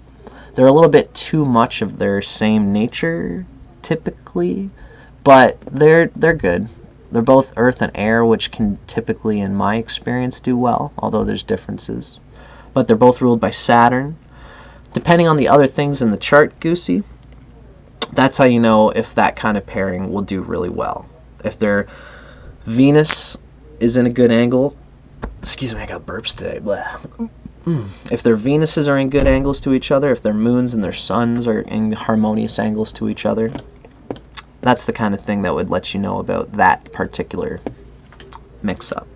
They're a little bit too much of their same nature, typically, but they're good. They're both earth and air, which can typically, in my experience, do well, although there's differences. But they're both ruled by Saturn. Depending on the other things in the chart, Goosey, that's how you know if that kind of pairing will do really well. If their Venus is in a good angle, excuse me, I got burps today, blah. If their Venuses are in good angles to each other, if their moons and their suns are in harmonious angles to each other, that's the kind of thing that would let you know about that particular mix-up.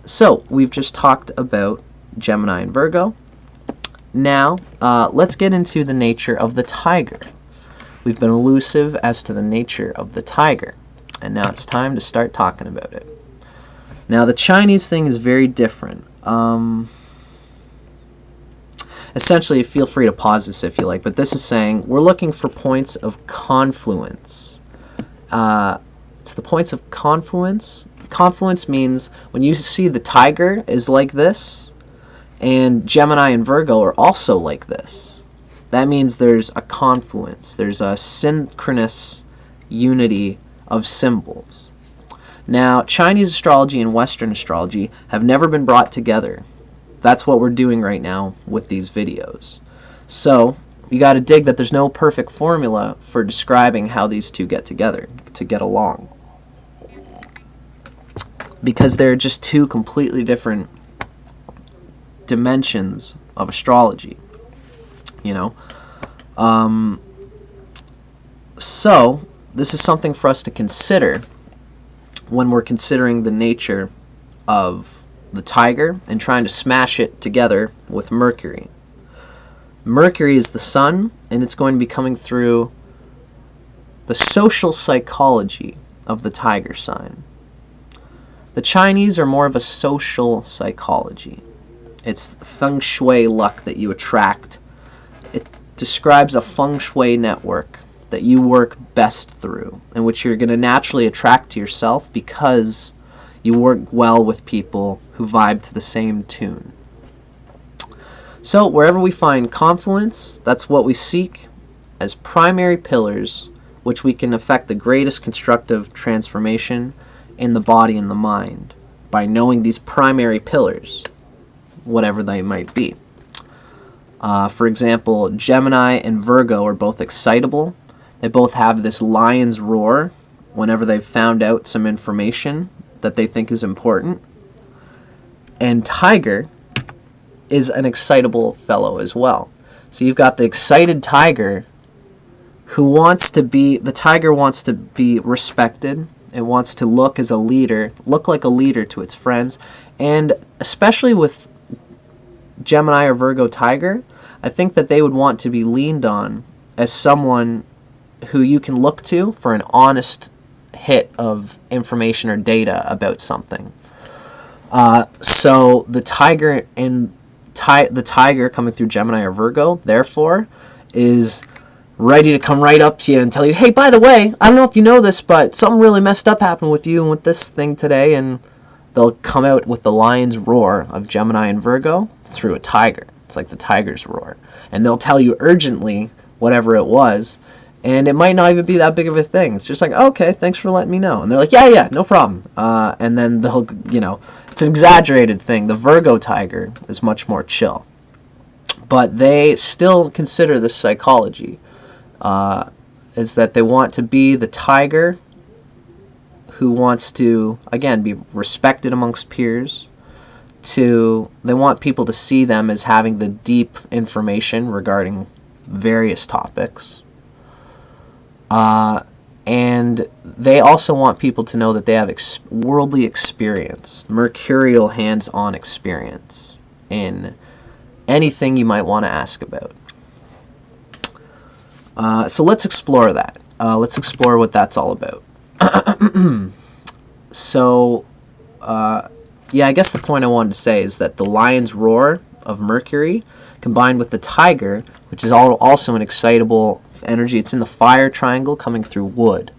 So, we've just talked about Gemini and Virgo. Now, let's get into the nature of the tiger. We've been elusive as to the nature of the tiger, and now it's time to start talking about it. Now, the Chinese thing is very different. Essentially, feel free to pause this if you like, but this is saying we're looking for points of confluence. It's the points of confluence. Confluence means when you see the tiger is like this, and Gemini and Virgo are also like this. That means there's a confluence. There's a synchronous unity of symbols. Now, Chinese astrology and Western astrology have never been brought together. That's what we're doing right now with these videos. So, you got to dig that there's no perfect formula for describing how these two get together, to get along. Because they're just two completely different dimensions of astrology. You know? So, this is something for us to consider when we're considering the nature of the tiger and trying to smash it together with Mercury. Mercury is the sun, and it's going to be coming through the social psychology of the tiger sign. The Chinese are more of a social psychology. It's feng shui luck that you attract. It describes a feng shui network that you work best through, in which you're going to naturally attract to yourself because you work well with people who vibe to the same tune. So wherever we find confluence, that's what we seek as primary pillars, which we can affect the greatest constructive transformation in the body and the mind by knowing these primary pillars, whatever they might be. For example, Gemini and Virgo are both excitable. They both have this lion's roar whenever they've found out some information that they think is important. And Tiger is an excitable fellow as well. So you've got the excited tiger who wants to be, the tiger wants to be respected. It wants to look as a leader, look like a leader to its friends. And especially with Gemini or Virgo tiger, I think that they would want to be leaned on as someone who you can look to for an honest hit of information or data about something. So the tiger and the tiger coming through Gemini or Virgo, therefore, is ready to come right up to you and tell you, hey, by the way, I don't know if you know this, but something really messed up happened with you and with this thing today, and they'll come out with the lion's roar of Gemini and Virgo through a tiger. It's like the tiger's roar. And they'll tell you urgently whatever it was, and it might not even be that big of a thing. It's just like, okay, thanks for letting me know. And they're like, yeah, no problem. And then they'll, it's an exaggerated thing. The Virgo tiger is much more chill. But they still consider this psychology, is that they want to be the tiger who wants to, again, be respected amongst peers. They want people to see them as having the deep information regarding various topics. And they also want people to know that they have worldly experience, mercurial hands-on experience in anything you might want to ask about. So let's explore that. Let's explore what that's all about. So, yeah, I guess the point I wanted to say is that the lion's roar of Mercury combined with the tiger, which is also an excitable energy. It's in the fire triangle coming through wood.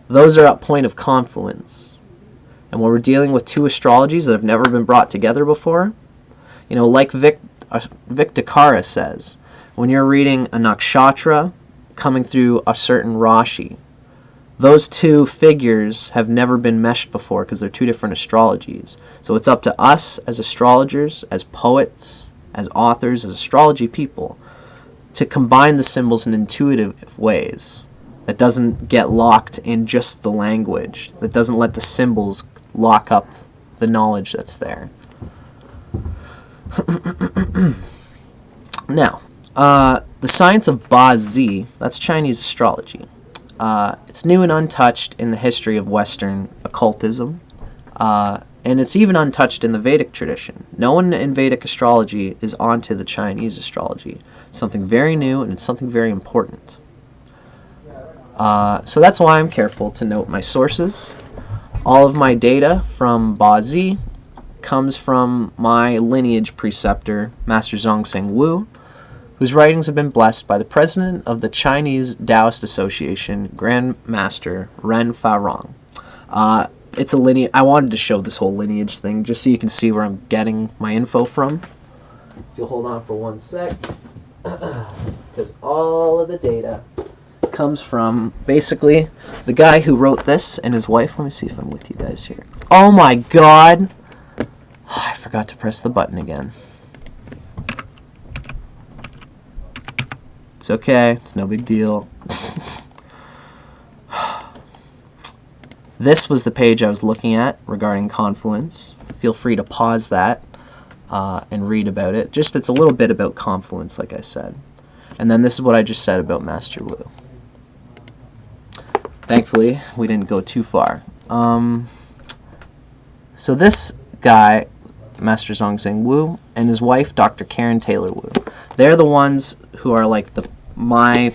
Those are at point of confluence. And when we're dealing with two astrologies that have never been brought together before, like Vic Dakara says, when you're reading a nakshatra coming through a certain Rashi, those two figures have never been meshed before because they're two different astrologies. So it's up to us as astrologers, as poets, as authors, as astrology people, to combine the symbols in intuitive ways that doesn't get locked in just the language, that doesn't let the symbols lock up the knowledge that's there. Now, the science of Ba Zi, that's Chinese astrology. It's new and untouched in the history of Western occultism, and it's even untouched in the Vedic tradition. No one in Vedic astrology is onto the Chinese astrology. It's something very new, and it's something very important. So that's why I'm careful to note my sources. All of my data from Ba Zi comes from my lineage preceptor, Master Zongzeng Wu, whose writings have been blessed by the president of the Chinese Taoist Association, Grand Master Ren Farong. It's a lineage. I wanted to show this whole lineage thing just so you can see where I'm getting my info from. If you'll hold on for 1 sec, because all of the data comes from basically the guy who wrote this and his wife. Let me see if I'm with you guys here. Oh my God! I forgot to press the button again. It's okay. It's no big deal. This was the page I was looking at regarding confluence. Feel free to pause that and read about it. Just it's a little bit about confluence, like I said. And then this is what I just said about Master Wu. Thankfully, we didn't go too far. So this guy, Master Zongzeng Wu, and his wife, Dr. Karen Taylor Wu, they're the ones who are like my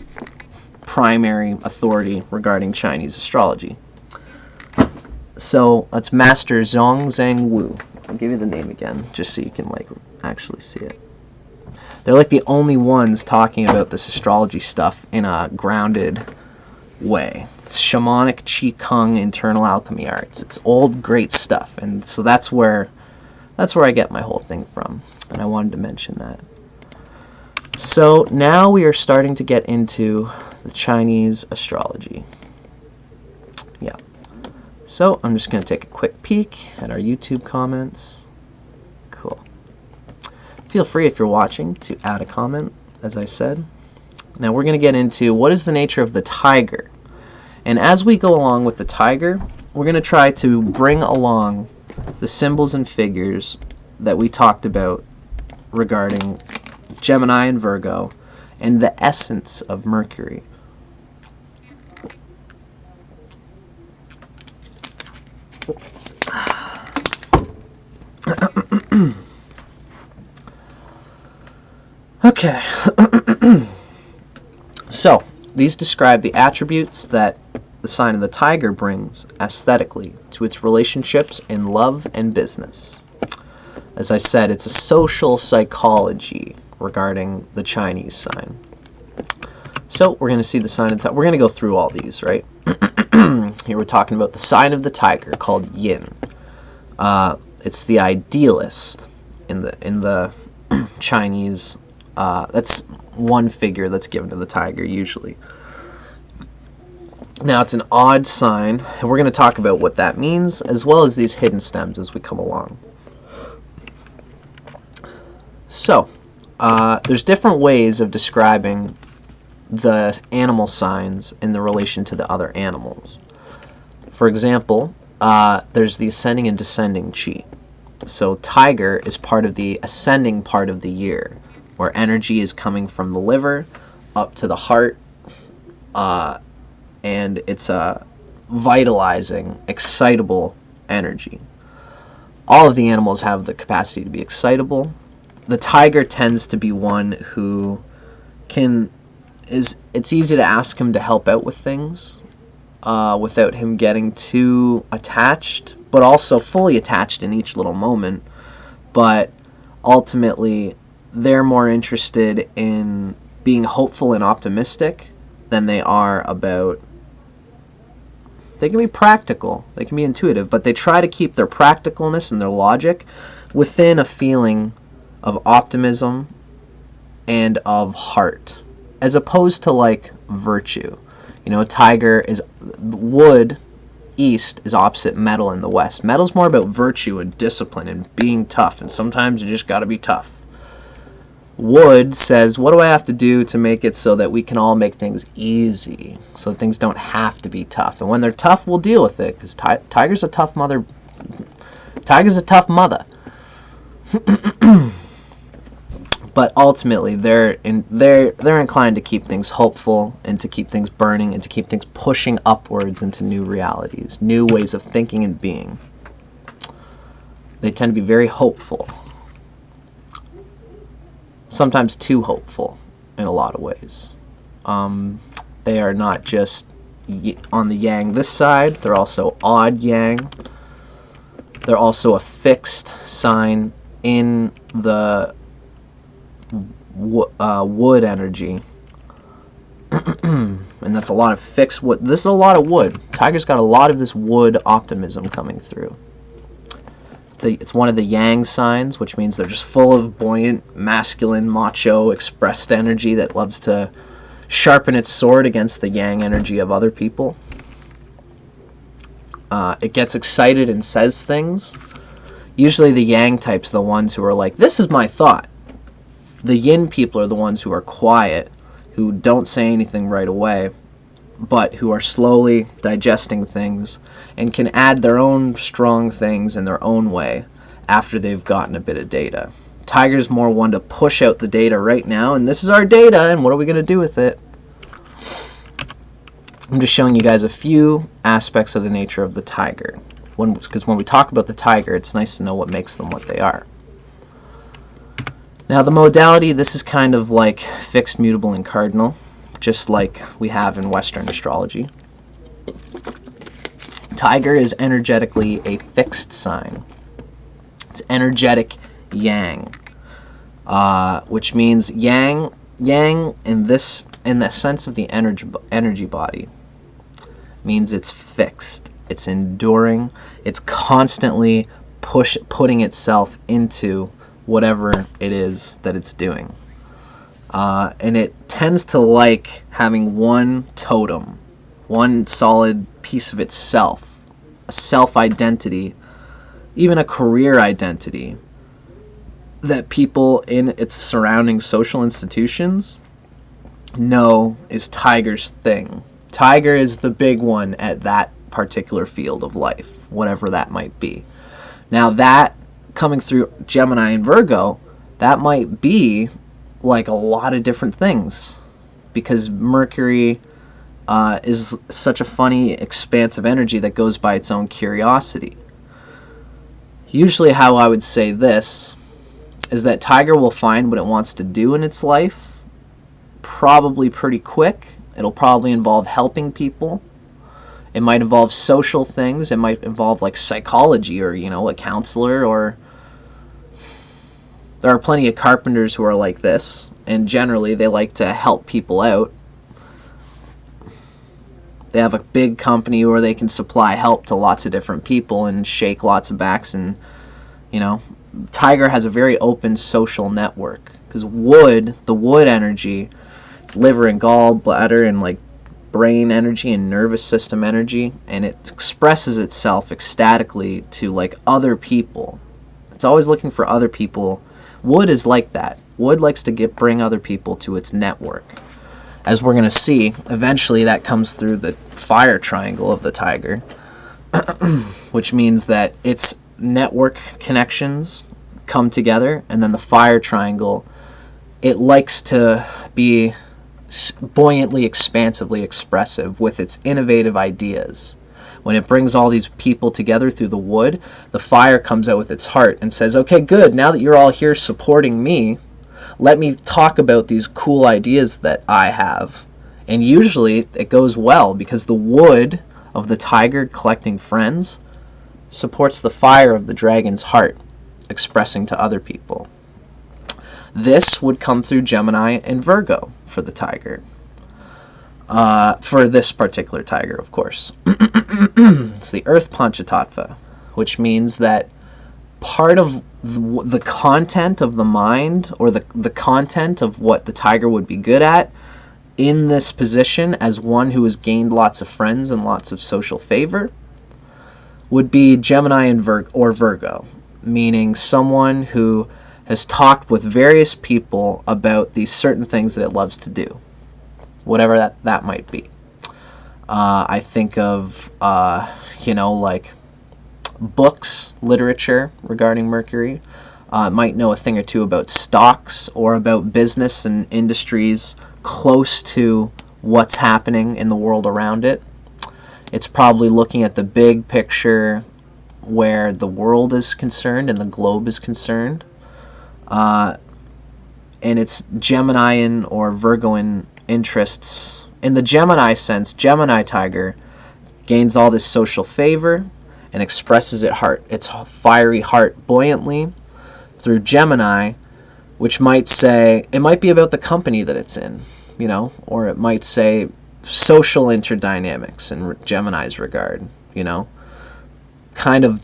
primary authority regarding Chinese astrology. So that's Master Zongzeng Wu. I'll give you the name again, just so you can actually see it. They're like the only ones talking about this astrology stuff in a grounded way. It's shamanic Qi Kung internal alchemy arts. It's old great stuff, and so that's where I get my whole thing from, and I wanted to mention that. So now we are starting to get into the Chinese astrology. Yeah. So I'm just going to take a quick peek at our YouTube comments. Cool. Feel free, if you're watching, to add a comment, as I said. Now we're going to get into what is the nature of the tiger. And as we go along with the tiger, we're going to try to bring along the symbols and figures that we talked about regarding Gemini and Virgo and the essence of Mercury. Okay. So, these describe the attributes that the sign of the tiger brings aesthetically to its relationships in love and business. As I said, it's a social psychology regarding the Chinese sign. So we're going to see the sign of the tiger. We're going to go through all these, right? Here we're talking about the sign of the tiger, called yin. It's the idealist in the Chinese. That's one figure that's given to the tiger usually. Now it's an odd sign, and we're going to talk about what that means, as well as these hidden stems as we come along. So, there's different ways of describing the animal signs in the relation to the other animals. For example, there's the ascending and descending chi. So tiger is part of the ascending part of the year, where energy is coming from the liver up to the heart, and it's a vitalizing, excitable energy. All of the animals have the capacity to be excitable. The tiger tends to be one who it's easy to ask him to help out with things without him getting too attached, but also fully attached in each little moment. But ultimately, they're more interested in being hopeful and optimistic than they are about... They can be practical, they can be intuitive, but they try to keep their practicalness and their logic within a feeling of optimism and of heart, as opposed to like virtue. You know, tiger is wood, east is opposite metal in the west. Metal's more about virtue and discipline and being tough, and sometimes you just got to be tough. Wood says, what do I have to do to make it so that we can all make things easy, so things don't have to be tough? And when they're tough, we'll deal with it, because tiger's a tough mother. Tiger's a tough mother. But ultimately, they're inclined to keep things hopeful, and to keep things burning, and to keep things pushing upwards into new realities, new ways of thinking and being. They tend to be very hopeful. Sometimes too hopeful in a lot of ways. They are not just on the yang this side, they're also odd yang. They're also a fixed sign in the wood energy. And that's a lot of fixed wood. This is a lot of wood. Tiger's got a lot of this wood optimism coming through. It's one of the yang signs, which means they're just full of buoyant, masculine, macho, expressed energy that loves to sharpen its sword against the yang energy of other people. It gets excited and says things. Usually the yang types are the ones who are like, this is my thought. The yin people are the ones who are quiet, who don't say anything right away, but who are slowly digesting things and can add their own strong things in their own way after they've gotten a bit of data. Tiger's more one to push out the data right now, and this is our data, and what are we going to do with it? I'm just showing you guys a few aspects of the nature of the tiger, because when we talk about the tiger, it's nice to know what makes them what they are. Now the modality, this is kind of like fixed, mutable, and cardinal, just like we have in Western astrology. Tiger is energetically a fixed sign. It's energetic yang, which means yang in the sense of the energy body means it's fixed, it's enduring, it's constantly putting itself into whatever it is that it's doing. And it tends to like having one totem, one solid piece of itself, a self-identity, even a career identity that people in its surrounding social institutions know is Tiger's thing. Tiger is the big one at that particular field of life, whatever that might be. Now that coming through Gemini and Virgo, that might be like a lot of different things, because Mercury is such a funny, expansive energy that goes by its own curiosity. Usually how I would say this is that Tiger will find what it wants to do in its life probably pretty quick. It'll probably involve helping people. It might involve social things. It might involve like psychology, or, you know, a counselor, or there are plenty of carpenters who are like this, and generally they like to help people out. They have a big company where they can supply help to lots of different people and shake lots of backs. And, tiger has a very open social network. Because the wood energy, it's liver and gallbladder and like brain energy and nervous system energy, and it expresses itself ecstatically to like other people. It's always looking for other people. Wood is like that. Wood likes to bring other people to its network. As we're going to see, eventually that comes through the fire triangle of the tiger, which means that its network connections come together, and then the fire triangle, it likes to be buoyantly, expansively expressive with its innovative ideas. When it brings all these people together through the wood, the fire comes out with its heart and says, okay, good, now that you're all here supporting me, let me talk about these cool ideas that I have. And usually it goes well, because the wood of the tiger collecting friends supports the fire of the dragon's heart, expressing to other people. This would come through Gemini and Virgo for the tiger. For this particular tiger, of course. It's the Earth Pancha Tattva, which means that part of the content of the mind, or the content of what the tiger would be good at in this position as one who has gained lots of friends and lots of social favor, would be Gemini and Virgo, meaning someone who has talked with various people about these certain things that it loves to do, whatever that might be. I think of, like books, literature regarding Mercury. Might know a thing or two about stocks or about business and industries close to what's happening in the world around it. It's probably looking at the big picture where the world is concerned and the globe is concerned. And it's Geminian or Virgoan interests. In the Gemini sense, Gemini tiger gains all this social favor and expresses its fiery heart buoyantly through Gemini, which might say, it might be about the company that it's in, or it might say social interdynamics in Gemini's regard, kind of.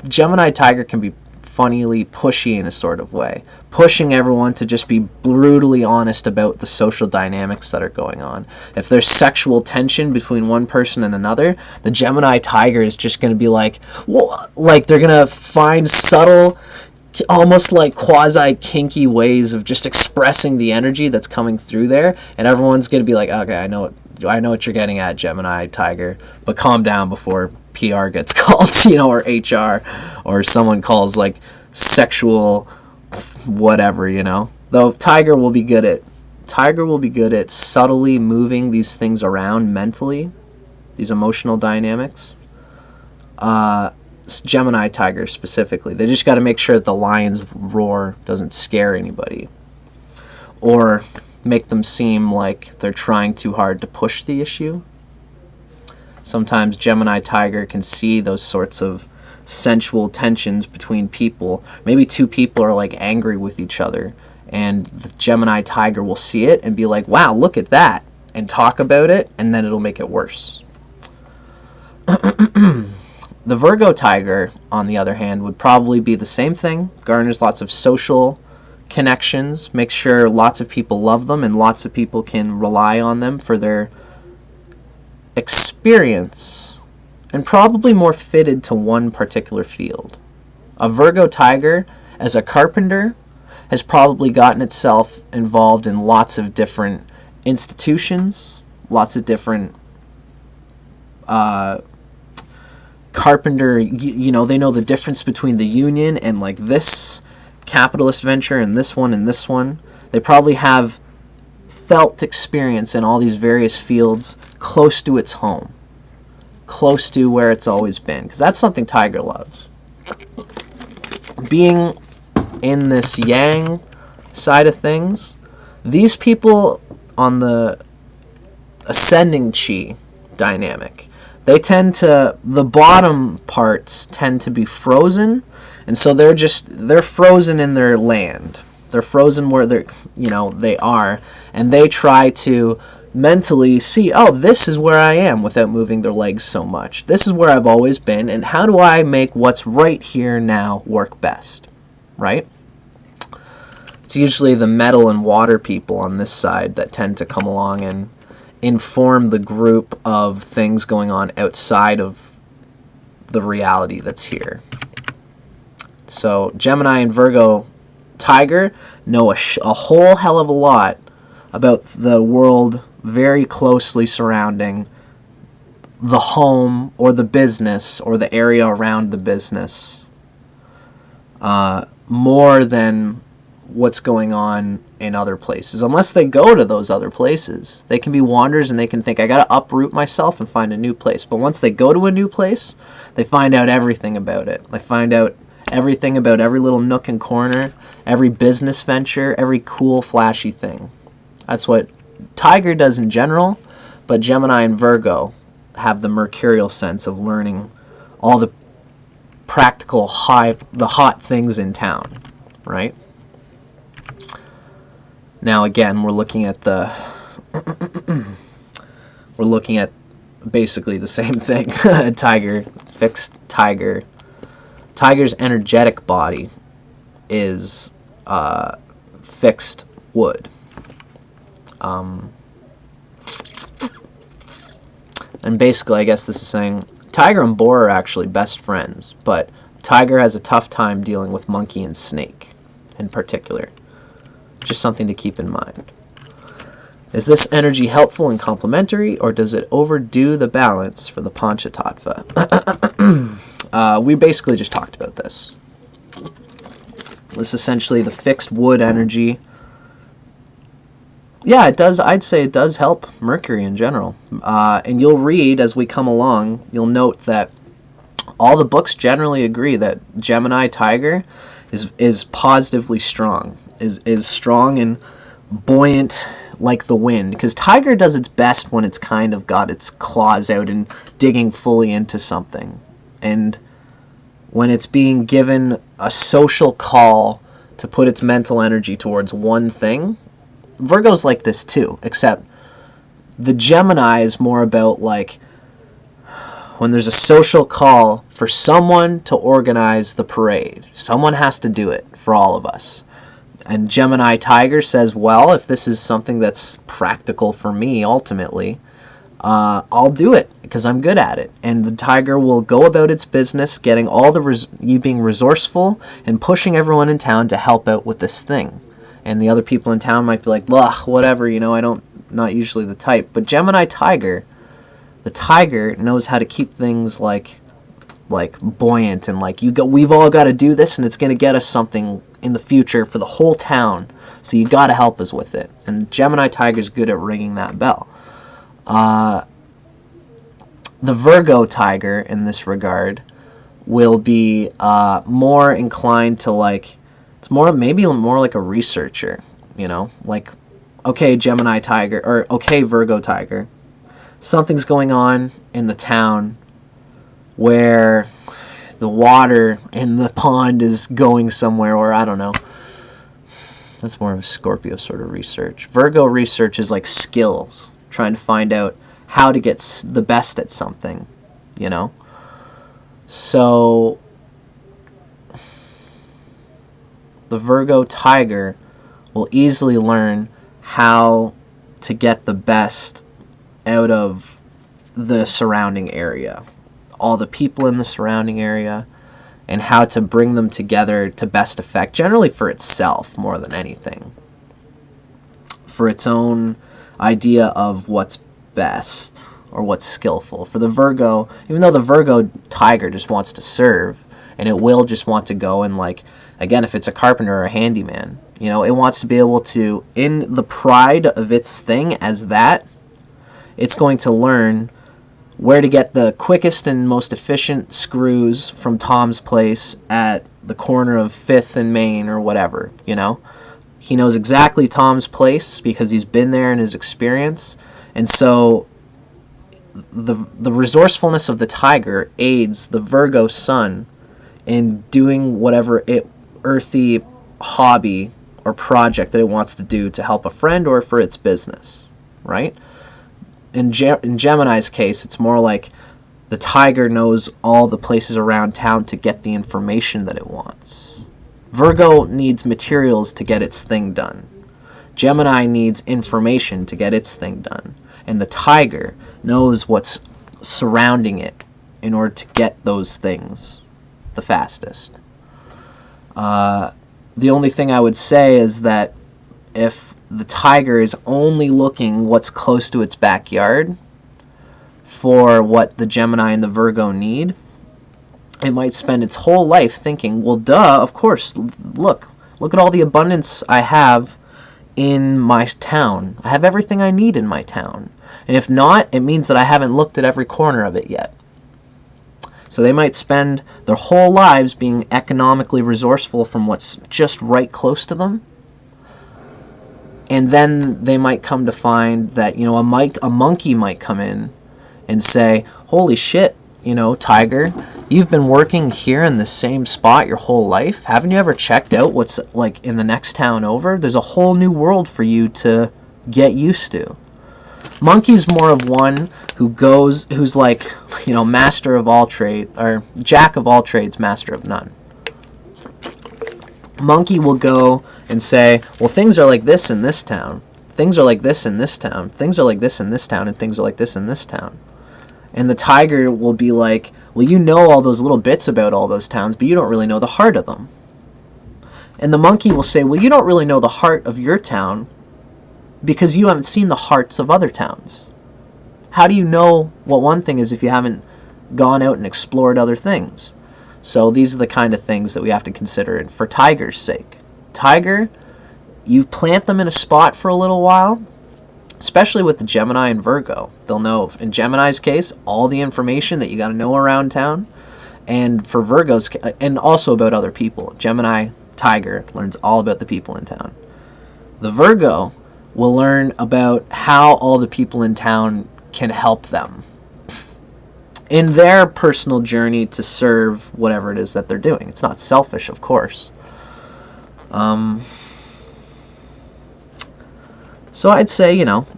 Gemini tiger can be funnily pushy in a sort of way, pushing everyone to just be brutally honest about the social dynamics that are going on. If there's sexual tension between one person and another, the Gemini tiger is just going to be like, well, like they're going to find subtle, almost like quasi-kinky ways of just expressing the energy that's coming through there, and everyone's going to be like, okay, I know what you're getting at, Gemini tiger, but calm down before PR gets called, or HR, or someone calls like sexual whatever, Though tiger will be good at subtly moving these things around mentally, these emotional dynamics. Gemini tiger specifically, they just got to make sure that the lion's roar doesn't scare anybody or make them seem like they're trying too hard to push the issue. Sometimes Gemini tiger can see those sorts of sensual tensions between people. Maybe two people are like angry with each other, and the Gemini tiger will see it and be like, wow, look at that, and talk about it, and then it'll make it worse. The Virgo tiger, on the other hand, would probably be the same thing. Garners lots of social connections, makes sure lots of people love them and lots of people can rely on them for their experience, and probably more fitted to one particular field. A Virgo tiger, as a carpenter, has probably gotten itself involved in lots of different institutions, lots of different carpenter, they know the difference between the union and like this capitalist venture and this one and this one. They probably have felt experience in all these various fields close to its home, close to where it's always been, because that's something tiger loves. Being in this yang side of things, these people on the ascending chi dynamic, the bottom parts tend to be frozen, and so they're frozen in their land. They're frozen where they are, and they try to mentally see, oh, this is where I am without moving their legs so much. This is where I've always been, and how do I make what's right here now work best, right? It's usually the metal and water people on this side that tend to come along and inform the group of things going on outside of the reality that's here. So Gemini and Virgo Tiger know a whole hell of a lot about the world very closely surrounding the home or the business or the area around the business, more than what's going on in other places. Unless they go to those other places, they can be wanderers and they can think, I gotta uproot myself and find a new place. But once they go to a new place, they find out everything about it. They find out everything about every little nook and corner, every business venture, every cool flashy thing. That's what Tiger does in general, but Gemini and Virgo have the mercurial sense of learning all the practical the hot things in town, right? Now again, we're looking at basically the same thing. Tiger, fixed tiger. Tiger's energetic body is fixed wood. And basically, I guess this is saying Tiger and Boar are actually best friends, but Tiger has a tough time dealing with monkey and snake in particular. Just something to keep in mind. Is this energy helpful and complementary, or does it overdo the balance for the Pancha Tattva? We basically just talked about this. This is essentially the fixed wood energy. Yeah, it does. I'd say it does help Mercury in general. And you'll read as we come along, you'll note that all the books generally agree that Gemini Tiger is positively strong, is strong and buoyant like the wind. Because Tiger does its best when it's kind of got its claws out and digging fully into something. And when it's being given a social call to put its mental energy towards one thing, Virgo's like this too, except the Gemini is more about like when there's a social call for someone to organize the parade. Someone has to do it for all of us. And Gemini Tiger says, well, if this is something that's practical for me ultimately, I'll do it because I'm good at it. And the Tiger will go about its business, getting all the you being resourceful and pushing everyone in town to help out with this thing. And the other people in town might be like, blah, whatever, not usually the type. But Gemini Tiger, the Tiger knows how to keep things like buoyant and like we've all got to do this and it's going to get us something in the future for the whole town. So you got to help us with it. And Gemini Tiger's good at ringing that bell. The Virgo Tiger in this regard will be more inclined to like, it's maybe more like a researcher, like, okay, Gemini Tiger, or okay, Virgo Tiger, something's going on in the town where the water in the pond is going somewhere, or I don't know. That's more of a Scorpio sort of research. Virgo research is like skills, trying to find out how to get the best at something, So the Virgo Tiger will easily learn how to get the best out of the surrounding area, all the people in the surrounding area, and how to bring them together to best effect, generally for itself more than anything, for its own idea of what's best or what's skillful. For the Virgo, even though the Virgo Tiger just wants to serve, and it will just want to go and like, again, if it's a carpenter or a handyman, it wants to be able to, in the pride of its thing as that, it's going to learn where to get the quickest and most efficient screws from Tom's place at the corner of 5th and Main or whatever, He knows exactly Tom's place because he's been there in his experience. And so the resourcefulness of the Tiger aids the Virgo Sun in doing whatever earthy hobby or project that it wants to do to help a friend or for its business, right? in Gemini's case, it's more like the tiger knows all the places around town to get the information that it wants. Virgo needs materials to get its thing done. Gemini needs information to get its thing done. And the tiger knows what's surrounding it in order to get those things the fastest. The only thing I would say is that if the tiger is only looking what's close to its backyard for what the Gemini and the Virgo need, it might spend its whole life thinking, well, duh, of course, look at all the abundance I have in my town. I have everything I need in my town. And if not, it means that I haven't looked at every corner of it yet. So they might spend their whole lives being economically resourceful from what's just right close to them. And then they might come to find that, you know, a monkey might come in and say, holy shit, you know, tiger, you've been working here in the same spot your whole life. Haven't you ever checked out what's like in the next town over? There's a whole new world for you to get used to. Monkey's more of one who's like, you know, master of all trades, or jack of all trades, master of none. Monkey will go and say, well, things are like this in this town. Things are like this in this town. Things are like this in this town, and things are like this in this town. And the tiger will be like, well, you know all those little bits about all those towns, but you don't really know the heart of them. And the monkey will say, well, you don't really know the heart of your town because you haven't seen the hearts of other towns. How do you know what one thing is if you haven't gone out and explored other things? So these are the kind of things that we have to consider for tiger's sake. Tiger, you plant them in a spot for a little while, especially with the Gemini and Virgo. They'll know, in Gemini's case, all the information that you got to know around town. And for Virgo's, and also about other people. Gemini, tiger, learns all about the people in town. The Virgo will learn about how all the people in town can help them in their personal journey to serve whatever it is that they're doing. It's not selfish, of course. So I'd say, you know,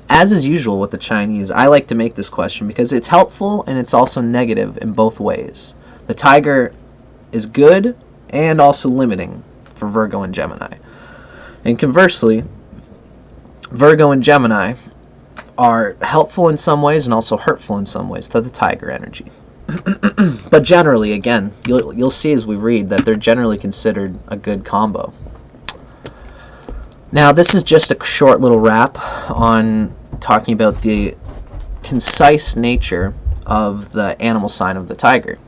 as is usual with the Chinese, I like to make this question because it's helpful and it's also negative in both ways. The tiger is good and also limiting for Virgo and Gemini. And conversely, Virgo and Gemini are helpful in some ways and also hurtful in some ways to the tiger energy. But generally, again, you'll see as we read that they're generally considered a good combo. Now, this is just a short little wrap on talking about the concise nature of the animal sign of the tiger.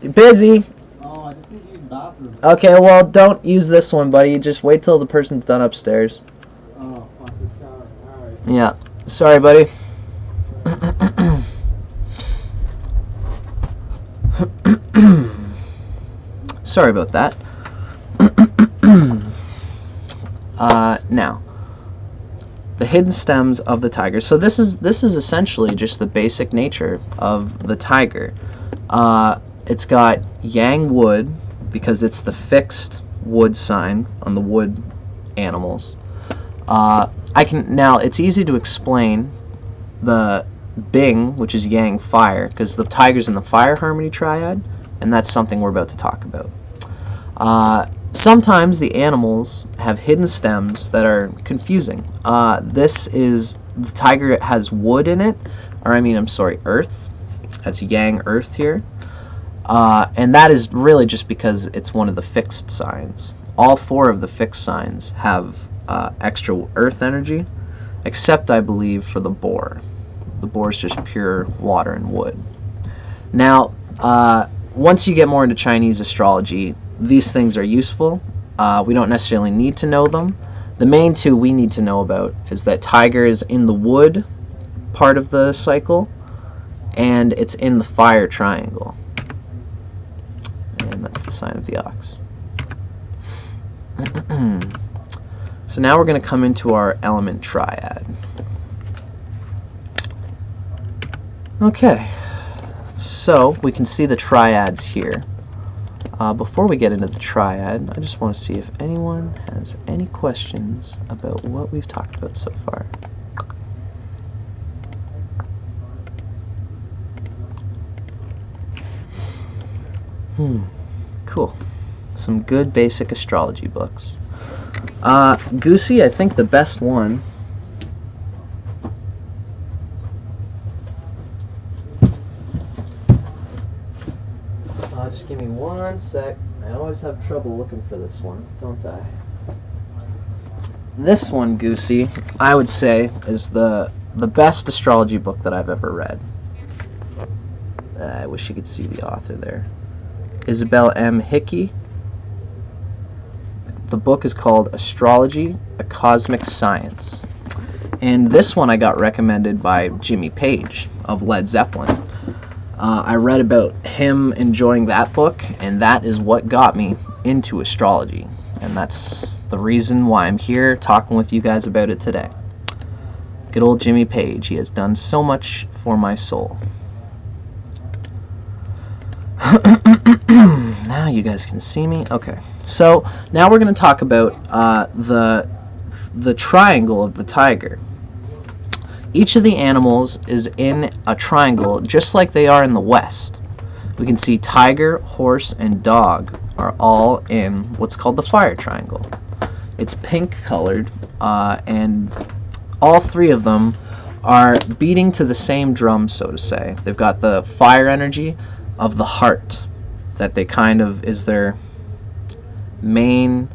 You're busy. Oh, I just need to use the bathroom. Okay, well, don't use this one, buddy. Just wait till the person's done upstairs. Oh, fuck, the shower. Alright. Yeah. Sorry, buddy. Sorry about that. Now, the hidden stems of the tiger. So this is essentially just the basic nature of the tiger. It's got yang wood because it's the fixed wood sign on the wood animals. Now it's easy to explain the Bing, which is yang fire, because the tiger's in the fire harmony triad, and that's something we're about to talk about. Sometimes the animals have hidden stems that are confusing. The tiger has wood in it, earth. That's yang earth here. And that is really just because it's one of the fixed signs. All four of the fixed signs have extra earth energy, except I believe for the boar. The boar is just pure water and wood. Now, once you get more into Chinese astrology, these things are useful. We don't necessarily need to know them. The main two we need to know about is that tiger is in the wood part of the cycle, and it's in the fire triangle. And that's the sign of the ox. So now we're going to come into our element triad. Okay, so we can see the triads here. Before we get into the triad, I just want to see if anyone has any questions about what we've talked about so far. Cool. Some good basic astrology books. Goosey, I think the best one. Just give me 1 sec. I always have trouble looking for this one, don't I? This one, Goosey, I would say is the best astrology book that I've ever read. I wish you could see the author there. Isabel M. Hickey. The book is called Astrology, A Cosmic Science. And this one I got recommended by Jimmy Page of Led Zeppelin. I read about him enjoying that book, and that is what got me into astrology. And that's the reason why I'm here talking with you guys about it today. Good old Jimmy Page. He has done so much for my soul. Now you guys can see me. Okay. So now we're going to talk about the triangle of the tiger. Each of the animals is in a triangle just like they are in the West. We can see tiger, horse, and dog are all in what's called the fire triangle. It's pink colored, and all three of them are beating to the same drum, so to say. They've got the fire energy of the heart that they kind of is their main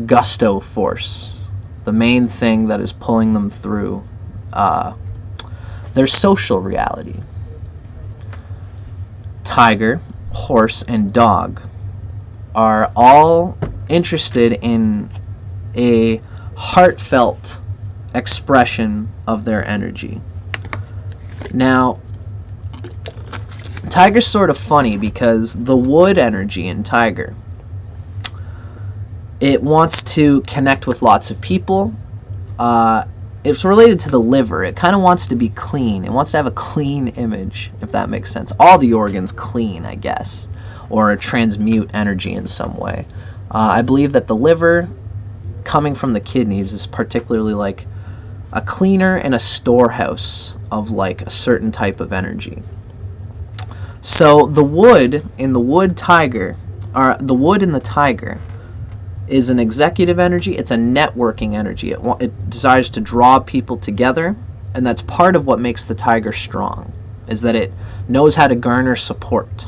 gusto force, the main thing that is pulling them through their social reality. Tiger, horse, and dog are all interested in a heartfelt expression of their energy. Now, Tiger's sort of funny because the wood energy in Tiger, it wants to connect with lots of people. It's related to the liver. It kind of wants to be clean. It wants to have a clean image, if that makes sense. All the organs clean, I guess, or transmute energy in some way. I believe that the liver, coming from the kidneys, is particularly like a cleaner and a storehouse of like a certain type of energy. So the wood in the wood tiger, or the wood in the tiger, is an executive energy. It's a networking energy. It desires to draw people together, and that's part of what makes the tiger strong, is that it knows how to garner support.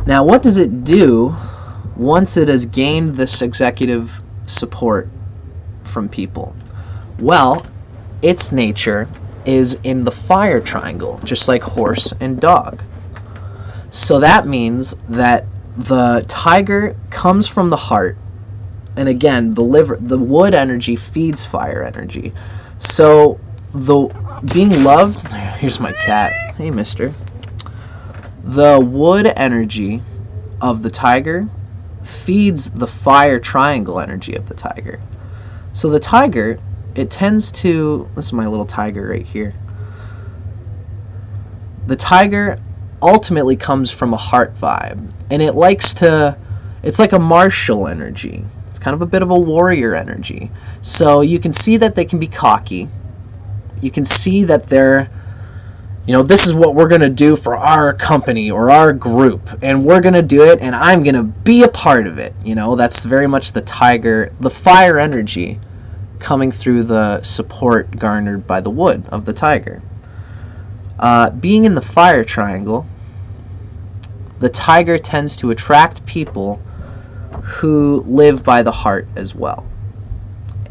Now, what does it do once it has gained this executive support from people? Well, its nature is in the fire triangle, just like horse and dog. So that means that the tiger comes from the heart, and again, the liver, the wood energy feeds fire energy. So the being loved, here's my cat. Hey, mister. The wood energy of the tiger feeds the fire triangle energy of the tiger. So the tiger, it tends to, this is my little tiger right here. The tiger ultimately comes from a heart vibe, and it likes to, it's like a martial energy. It's kind of a bit of a warrior energy. So you can see that they can be cocky. You can see that they're, you know, this is what we're going to do for our company or our group, and we're going to do it, and I'm going to be a part of it. You know, that's very much the tiger, the fire energy coming through the support garnered by the wood of the tiger. Being in the fire triangle, the tiger tends to attract people who live by the heart as well,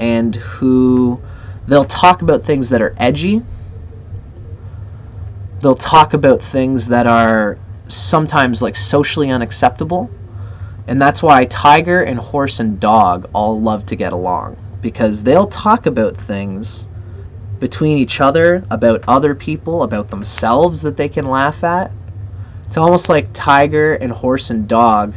and who, they'll talk about things that are edgy. They'll talk about things that are sometimes like socially unacceptable, and that's why tiger and horse and dog all love to get along, because they'll talk about things between each other, about other people, about themselves that they can laugh at. It's almost like tiger and horse and dog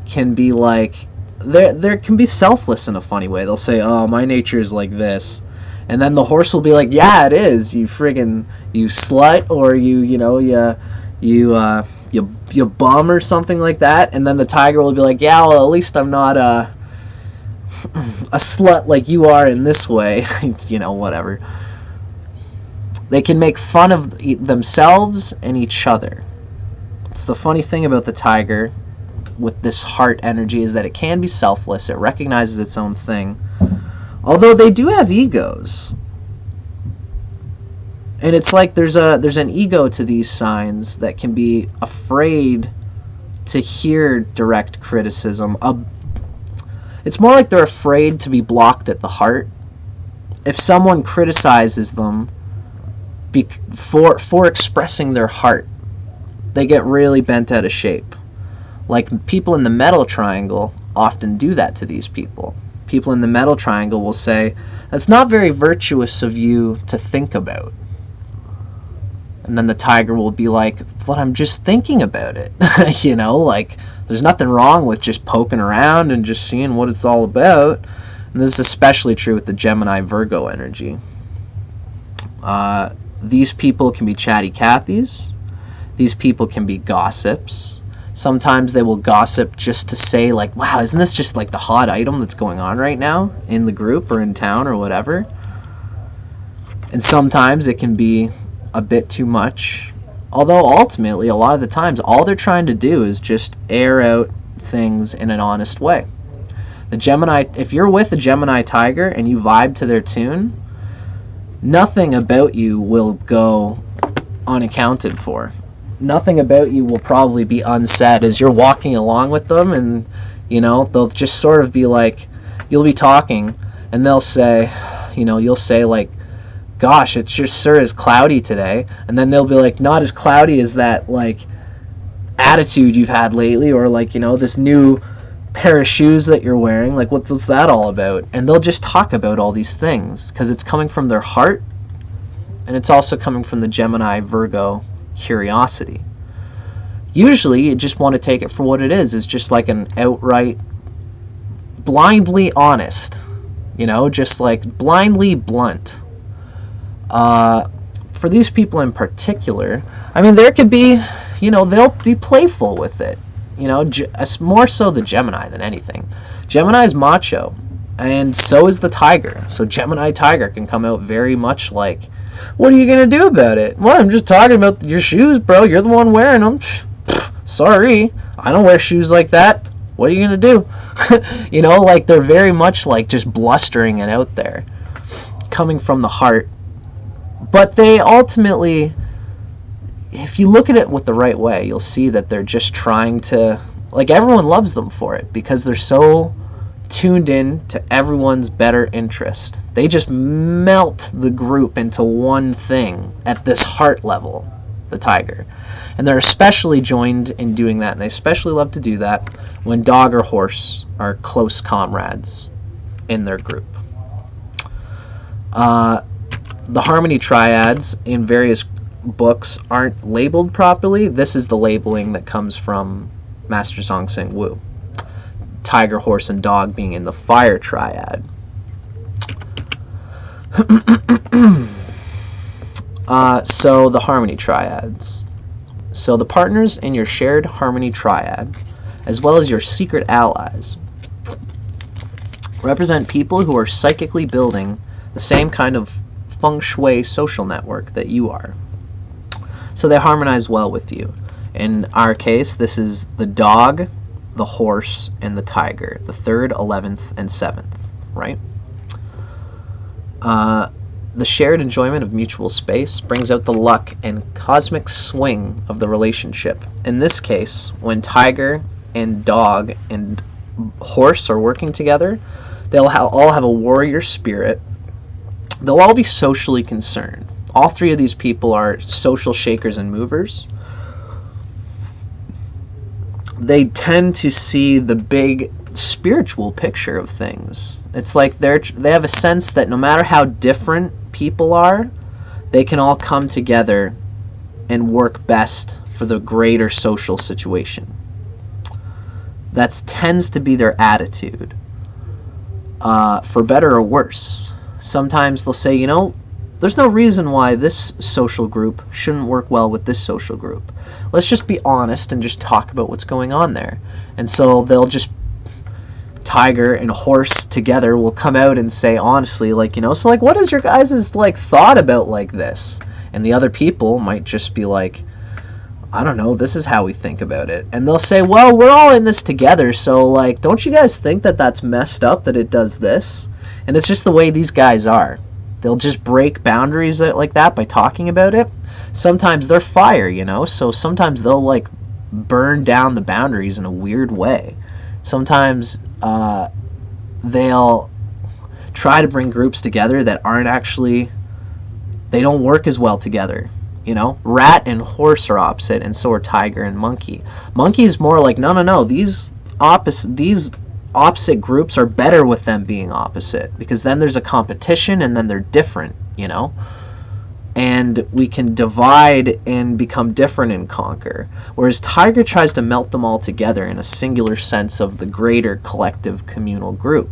can be like, they can be selfless in a funny way. They'll say, oh, my nature is like this. And then the horse will be like, yeah, it is, you friggin', you slut, or you bum or something like that. And then the tiger will be like, yeah, well, at least I'm not a slut like you are in this way. You know, whatever. They can make fun of themselves and each other. It's the funny thing about the tiger with this heart energy is that it can be selfless. It recognizes its own thing. Although they do have egos. And it's like there's an ego to these signs that can be afraid to hear direct criticism. It's more like they're afraid to be blocked at the heart. If someone criticizes them for expressing their heart, they get really bent out of shape. Like people in the metal triangle often do that to these people. People in the metal triangle will say, "That's not very virtuous of you to think about." And then the tiger will be like, "But I'm just thinking about it." You know, like there's nothing wrong with just poking around and just seeing what it's all about. And this is especially true with the Gemini Virgo energy. These people can be chatty Cathys. These people can be gossips. Sometimes they will gossip just to say, like, "Wow, isn't this just like the hot item that's going on right now in the group or in town or whatever?" And sometimes it can be a bit too much. Although ultimately, a lot of the times, all they're trying to do is just air out things in an honest way. The Gemini, if you're with a Gemini tiger and you vibe to their tune, nothing about you will go unaccounted for. Nothing about you will probably be unsaid as you're walking along with them, and you know, they'll just sort of be like, you'll be talking and they'll say, you know, you'll say like, "Gosh, it sure is cloudy today," and then they'll be like, "Not as cloudy as that like attitude you've had lately, or like, you know, this new pair of shoes that you're wearing, like what's that all about?" And they'll just talk about all these things because it's coming from their heart, and it's also coming from the Gemini Virgo curiosity. Usually you just want to take it for what it is. It's just like an outright blindly honest, you know, just like blindly blunt. For these people in particular, I mean, there could be, you know, they'll be playful with it, you know, more so the Gemini than anything. Gemini is macho, and so is the tiger. So Gemini tiger can come out very much like, "What are you going to do about it?" "Well, I'm just talking about your shoes, bro. You're the one wearing them." "Sorry, I don't wear shoes like that. What are you going to do?" You know, like they're very much like just blustering it out there, coming from the heart. But they ultimately, if you look at it with the right way, you'll see that they're just trying to, like, everyone loves them for it because they're so tuned in to everyone's better interest. They just melt the group into one thing at this heart level, the tiger. And they're especially joined in doing that, and they especially love to do that when dog or horse are close comrades in their group. The harmony triads in various books aren't labeled properly. This is the labeling that comes from Master Song Sing Wu. Tiger, horse, and dog being in the fire triad. So the harmony triads. So the partners in your shared harmony triad, as well as your secret allies, represent people who are psychically building the same kind of feng shui social network that you are. So they harmonize well with you. In our case, this is the dog, the horse, and the tiger, the 3rd, 11th, and 7th, right? The shared enjoyment of mutual space brings out the luck and cosmic swing of the relationship. In this case, when tiger and dog and horse are working together, they'll all have a warrior spirit. They'll all be socially concerned. All three of these people are social shakers and movers. They tend to see the big spiritual picture of things. It's like they have a sense that no matter how different people are, they can all come together and work best for the greater social situation. That tends to be their attitude, for better or worse. Sometimes they'll say, you know, there's no reason why this social group shouldn't work well with this social group. Let's just be honest and just talk about what's going on there. And so they'll just, tiger and horse together will come out and say honestly, like, you know, so like, what is your guys' like thought about like this? And the other people might just be like, I don't know, this is how we think about it. And they'll say, well, we're all in this together, so, like, don't you guys think that that's messed up that it does this? And it's just the way these guys are. They'll just break boundaries like that by talking about it. Sometimes they're fire, you know, so sometimes they'll, like, burn down the boundaries in a weird way. Sometimes they'll try to bring groups together that aren't actually, they don't work as well together. You know, rat and horse are opposite, and so are tiger and monkey. Monkey is more like, no, these opposite groups are better with them being opposite, because then there's a competition and then they're different, you know, and we can divide and become different and conquer. Whereas tiger tries to melt them all together in a singular sense of the greater collective communal group.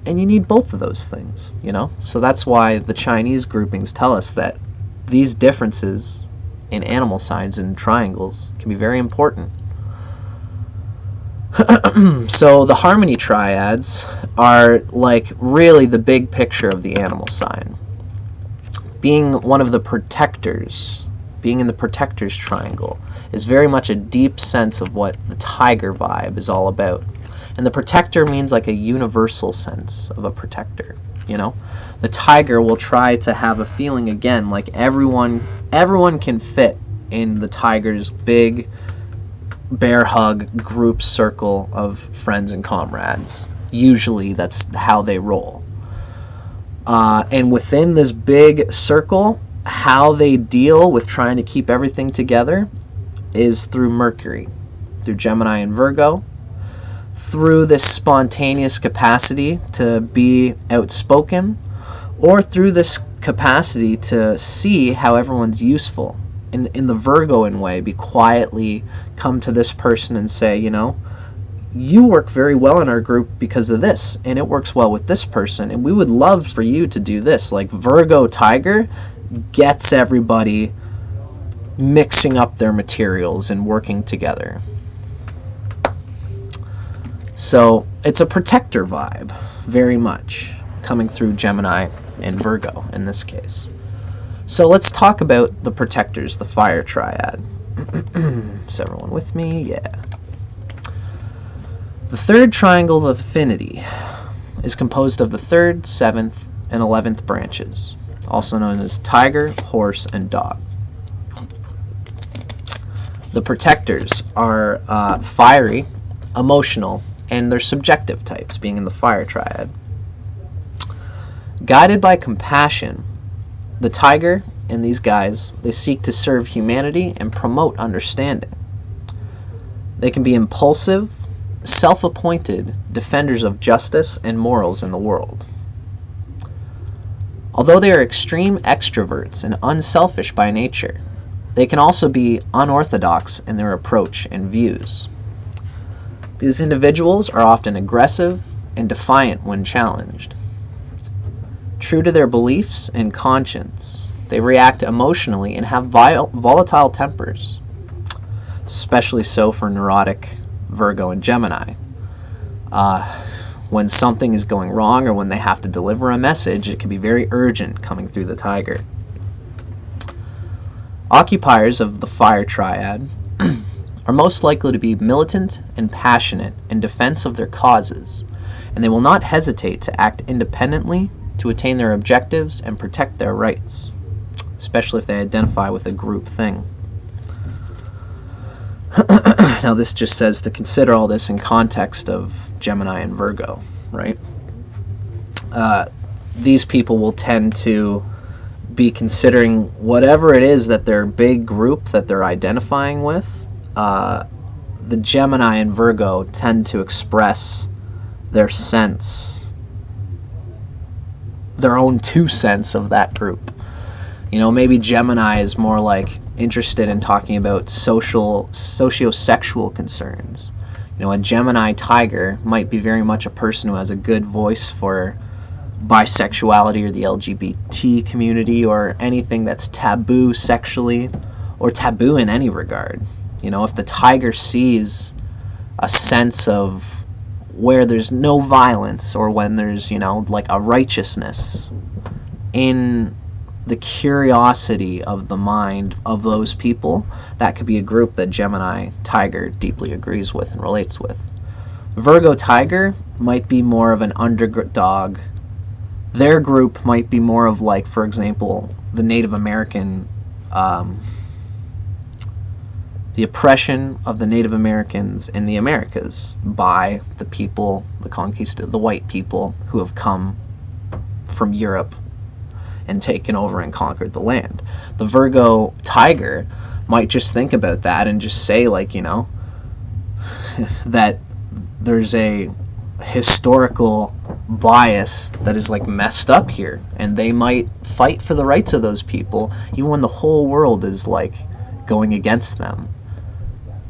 And you need both of those things, you know. So that's why the Chinese groupings tell us that these differences in animal signs and triangles can be very important. So the harmony triads are like really the big picture of the animal sign. Being one of the protectors, being in the protector's triangle, is very much a deep sense of what the tiger vibe is all about. And the protector means like a universal sense of a protector, you know? The tiger will try to have a feeling again like everyone can fit in the tiger's big bear hug group circle of friends and comrades. Usually that's how they roll. And within this big circle, how they deal with trying to keep everything together is through Mercury, through Gemini and Virgo, through this spontaneous capacity to be outspoken, or through this capacity to see how everyone's useful. In the Virgoan way, be quietly come to this person and say, you know, you work very well in our group because of this, and it works well with this person, and we would love for you to do this. Like Virgo Tiger gets everybody mixing up their materials and working together. So it's a protector vibe, very much, coming through Gemini and Virgo in this case. So let's talk about the protectors, the fire triad. Is everyone with me? Yeah. The third triangle of affinity is composed of the 3rd, 7th, and 11th branches, also known as tiger, horse, and dog. The protectors are fiery, emotional, and their subjective types, being in the fire triad. Guided by compassion, the tiger and these guys, they seek to serve humanity and promote understanding. They can be impulsive, self-appointed defenders of justice and morals in the world. Although they are extreme extroverts and unselfish by nature, they can also be unorthodox in their approach and views. These individuals are often aggressive and defiant when challenged. True to their beliefs and conscience, they react emotionally and have volatile tempers, especially so for neurotic Virgo and Gemini. When something is going wrong or when they have to deliver a message, it can be very urgent coming through the tiger. Occupiers of the fire triad are most likely to be militant and passionate in defense of their causes, and they will not hesitate to act independently to attain their objectives and protect their rights, especially if they identify with a group thing. Now this just says to consider all this in context of Gemini and Virgo, right? These people will tend to be considering whatever it is that their big group that they're identifying with. The Gemini and Virgo tend to express their sense, their own 2 cents of that group. You know, maybe Gemini is more like interested in talking about socio-sexual concerns. You know, a Gemini tiger might be very much a person who has a good voice for bisexuality or the LGBT community or anything that's taboo sexually or taboo in any regard. You know, if the tiger sees a sense of where there's no violence or when there's, you know, like a righteousness in the curiosity of the mind of those people, that could be a group that Gemini Tiger deeply agrees with and relates with. Virgo Tiger might be more of an underdog. Their group might be more of, like, for example, the Native American, the oppression of the Native Americans in the Americas by the people, the white people who have come from Europe and taken over and conquered the land. The Virgo Tiger might just think about that and just say, like, you know, that there's a historical bias that is, like, messed up here, and they might fight for the rights of those people even when the whole world is, like, going against them.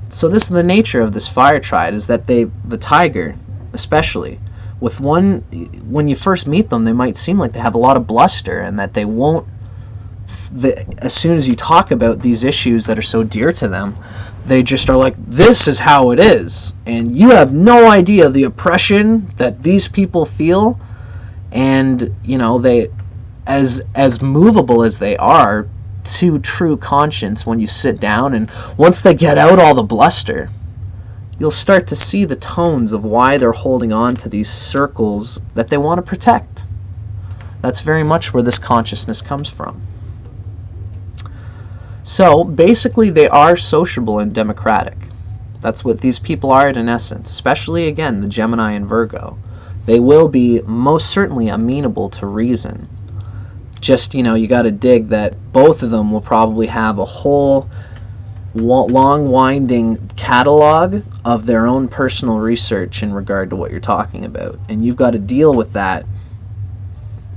So this is the nature of this fire triad, is that the tiger especially, when you first meet them, they might seem like they have a lot of bluster, and that they won't, as soon as you talk about these issues that are so dear to them, they just are like, this is how it is, and you have no idea the oppression that these people feel. And, you know, they, as movable as they are to true conscience, when you sit down and once they get out all the bluster, you'll start to see the tones of why they're holding on to these circles that they want to protect. That's very much where this consciousness comes from. So basically, they are sociable and democratic. That's what these people are in essence, especially, again, the Gemini and Virgo. They will be most certainly amenable to reason. Just, you know, you got to dig that both of them will probably have a whole long winding catalog of their own personal research in regard to what you're talking about, and you've got to deal with that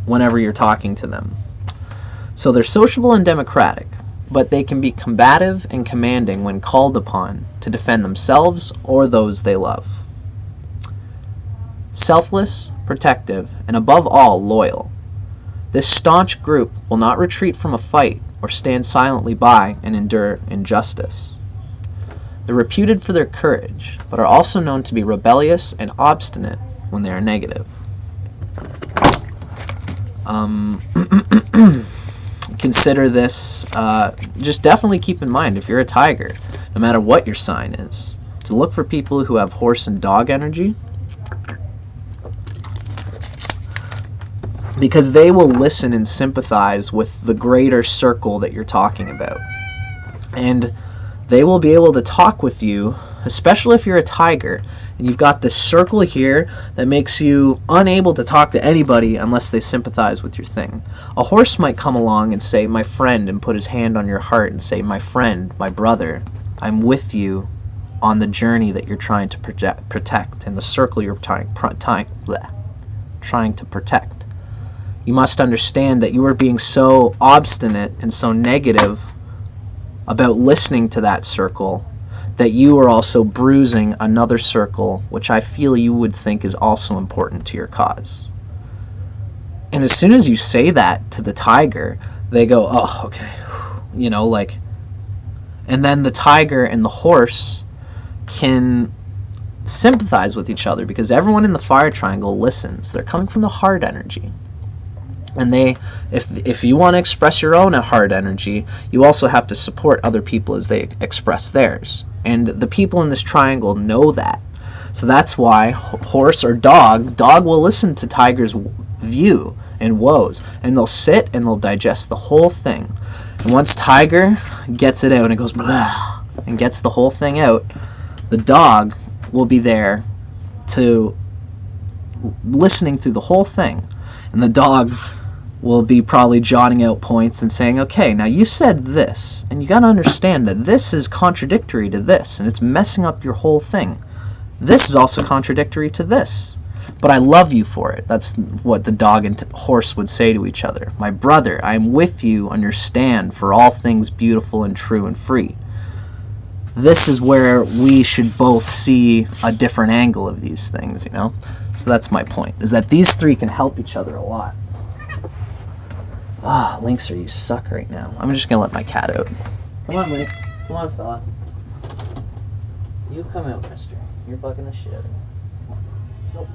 whenever you're talking to them. So they're sociable and democratic, but they can be combative and commanding when called upon to defend themselves or those they love. Selfless, protective, and above all, loyal. This staunch group will not retreat from a fight or stand silently by and endure injustice. They're reputed for their courage, but are also known to be rebellious and obstinate when they are negative. Consider this, just definitely keep in mind, if you're a tiger, no matter what your sign is, to look for people who have horse and dog energy, because they will listen and sympathize with the greater circle that you're talking about. And they will be able to talk with you, especially if you're a tiger, and you've got this circle here that makes you unable to talk to anybody unless they sympathize with your thing. A horse might come along and say, my friend, and put his hand on your heart and say, my friend, my brother, I'm with you on the journey that you're trying to protect, and the circle you're trying to protect. You must understand that you are being so obstinate and so negative about listening to that circle that you are also bruising another circle, which I feel you would think is also important to your cause. And as soon as you say that to the tiger, they go, oh, okay, you know, like, and then the tiger and the horse can sympathize with each other because everyone in the fire triangle listens. They're coming from the heart energy. And they, if you want to express your own heart energy, you also have to support other people as they express theirs. And the people in this triangle know that. So that's why horse or dog will listen to tiger's view and woes, and they'll sit and they'll digest the whole thing. And once tiger gets it out and goes blah, and gets the whole thing out, the dog will be there to listening through the whole thing. And the dog will be probably jotting out points and saying, okay, now you said this, and you got to understand that this is contradictory to this, and it's messing up your whole thing. This is also contradictory to this, but I love you for it. That's what the dog and horse would say to each other. My brother, I am with you, understand, for all things beautiful and true and free. This is where we should both see a different angle of these things, you know? So that's my point, is that these three can help each other a lot. Ah, Lynxer, you suck right now. I'm just gonna let my cat out. Come on, Lynx. Come on, fella. You come out, mister. You're bugging the shit out of me. Nope.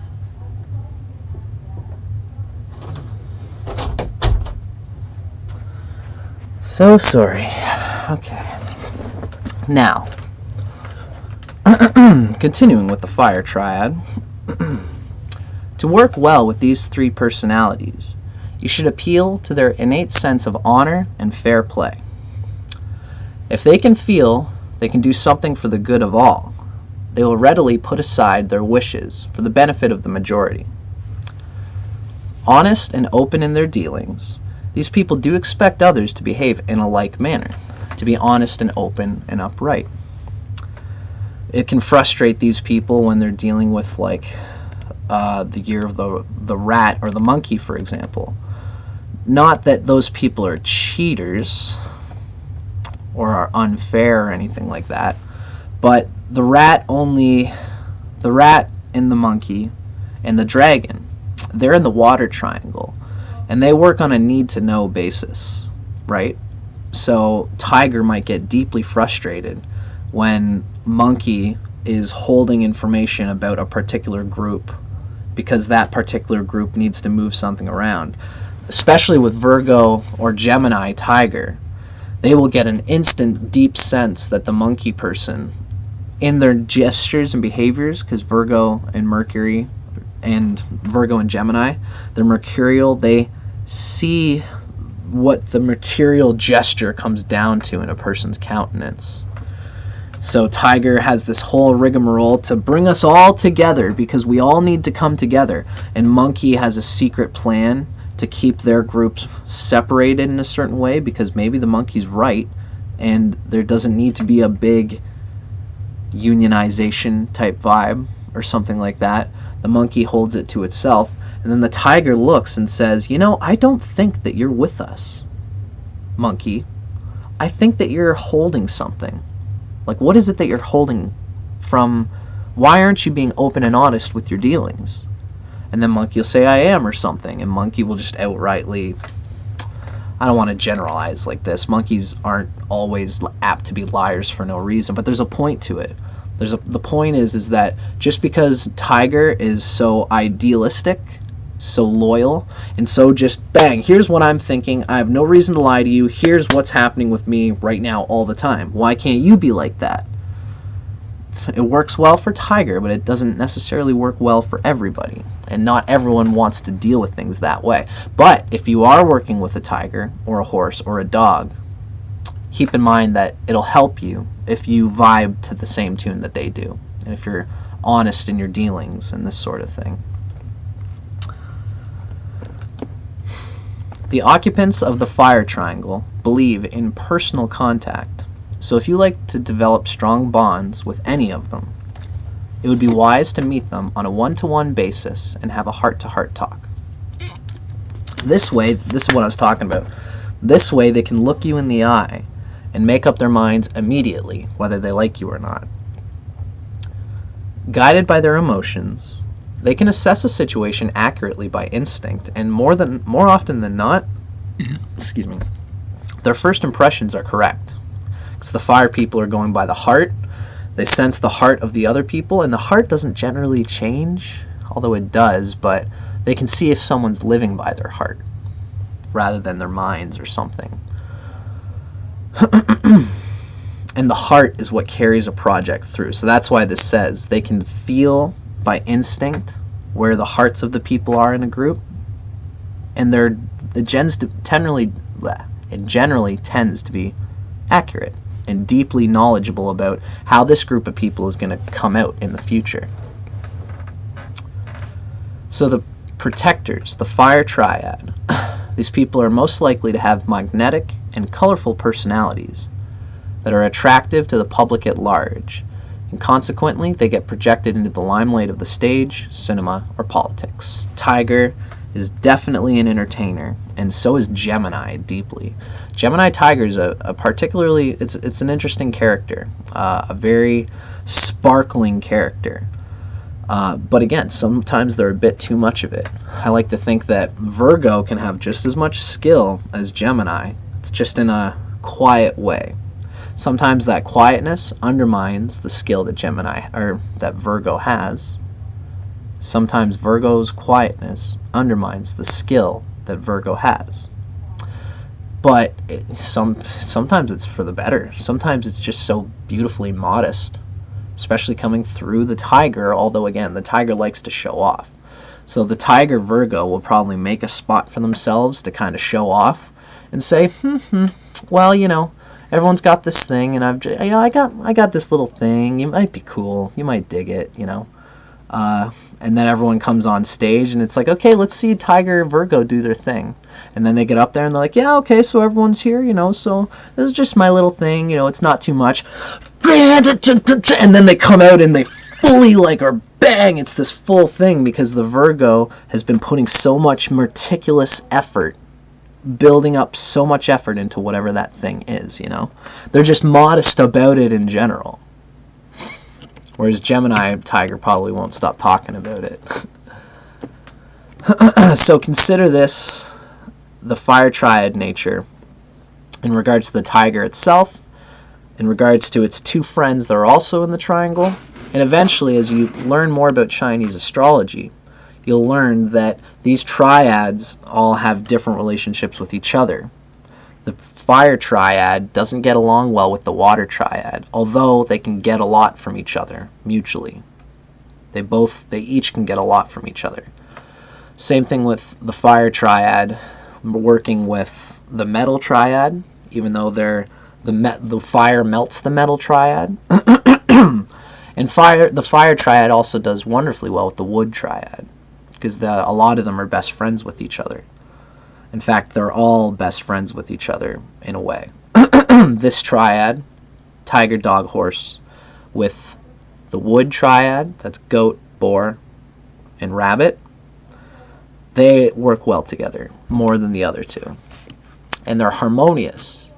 So sorry. Okay. Now, continuing with the fire triad. To work well with these three personalities, you should appeal to their innate sense of honor and fair play. If they can feel they can do something for the good of all, they will readily put aside their wishes for the benefit of the majority. Honest and open in their dealings, these people do expect others to behave in a like manner, to be honest and open and upright. It can frustrate these people when they're dealing with the year of the rat or the monkey, for example. Not that those people are cheaters or are unfair or anything like that, but the rat and the monkey and the dragon, they're in the water triangle, and they work on a need-to-know basis, right? So tiger might get deeply frustrated when monkey is holding information about a particular group because that particular group needs to move something around. Especially with Virgo or Gemini tiger, they will get an instant deep sense that the monkey person, in their gestures and behaviors, because Virgo and Mercury and Virgo and Gemini, they're mercurial, they see what the material gesture comes down to in a person's countenance. So Tiger has this whole rigmarole to bring us all together because we all need to come together. And Monkey has a secret plan to keep their groups separated in a certain way because maybe the monkey's right and there doesn't need to be a big unionization type vibe or something like that. The monkey holds it to itself, and then the tiger looks and says, you know, I don't think that you're with us, monkey. I think that you're holding something. Like, what is it that you're holding from? Why aren't you being open and honest with your dealings? And then monkey will say, I am, or something, and monkey will just outrightly, I don't want to generalize like this. Monkeys aren't always apt to be liars for no reason, but there's a point to it. The point is that just because Tiger is so idealistic, so loyal, and so just bang, here's what I'm thinking, I have no reason to lie to you, here's what's happening with me right now all the time. Why can't you be like that? It works well for Tiger, but it doesn't necessarily work well for everybody. And not everyone wants to deal with things that way. But if you are working with a tiger or a horse or a dog, keep in mind that it'll help you if you vibe to the same tune that they do. And if you're honest in your dealings and this sort of thing. The occupants of the fire triangle believe in personal contact. So if you like to develop strong bonds with any of them, it would be wise to meet them on a one-to-one basis and have a heart-to-heart talk. This way, this is what I was talking about. This way they can look you in the eye and make up their minds immediately whether they like you or not. Guided by their emotions, they can assess a situation accurately by instinct, and more often than not, excuse me, their first impressions are correct. Because the fire people are going by the heart. They sense the heart of the other people, and the heart doesn't generally change, although it does, but they can see if someone's living by their heart rather than their minds or something. And the heart is what carries a project through. So that's why this says they can feel by instinct where the hearts of the people are in a group, and it generally tends to be accurate and deeply knowledgeable about how this group of people is going to come out in the future. So the protectors, the fire triad, these people are most likely to have magnetic and colorful personalities that are attractive to the public at large, and consequently they get projected into the limelight of the stage, cinema, or politics. Tiger is definitely an entertainer, and so is Gemini deeply. Gemini Tiger is a particularly, it's an interesting character, a very sparkling character. But again, sometimes they're a bit too much of it. I like to think that Virgo can have just as much skill as Gemini. It's just in a quiet way. Sometimes that quietness undermines the skill that that Virgo has. Sometimes Virgo's quietness undermines the skill that Virgo has. But sometimes it's for the better. Sometimes it's just so beautifully modest, especially coming through the tiger, although again, the tiger likes to show off. So the tiger Virgo will probably make a spot for themselves to kind of show off and say, well, everyone's got this thing, and I got this little thing. You might be cool. You might dig it, and then everyone comes on stage, and it's like, okay, let's see Tiger Virgo do their thing. And then they get up there, and they're like, yeah, okay, so everyone's here, so this is just my little thing, it's not too much. And then they come out, and they fully, or bang, it's this full thing, because the Virgo has been putting so much meticulous effort, building up so much effort into whatever that thing is, They're just modest about it in general. Whereas Gemini Tiger probably won't stop talking about it. So consider this, the fire triad nature, in regards to the tiger itself, in regards to its two friends that are also in the triangle, and eventually, as you learn more about Chinese astrology, you'll learn that these triads all have different relationships with each other. The fire triad doesn't get along well with the water triad, although they can get a lot from each other mutually. They each can get a lot from each other. Same thing with the fire triad working with the metal triad, even though the fire melts the metal triad. And the fire triad also does wonderfully well with the wood triad, because a lot of them are best friends with each other. In fact, they're all best friends with each other, in a way. This triad, tiger, dog, horse, with the wood triad, that's goat, boar, and rabbit, they work well together, more than the other two. And they're harmonious.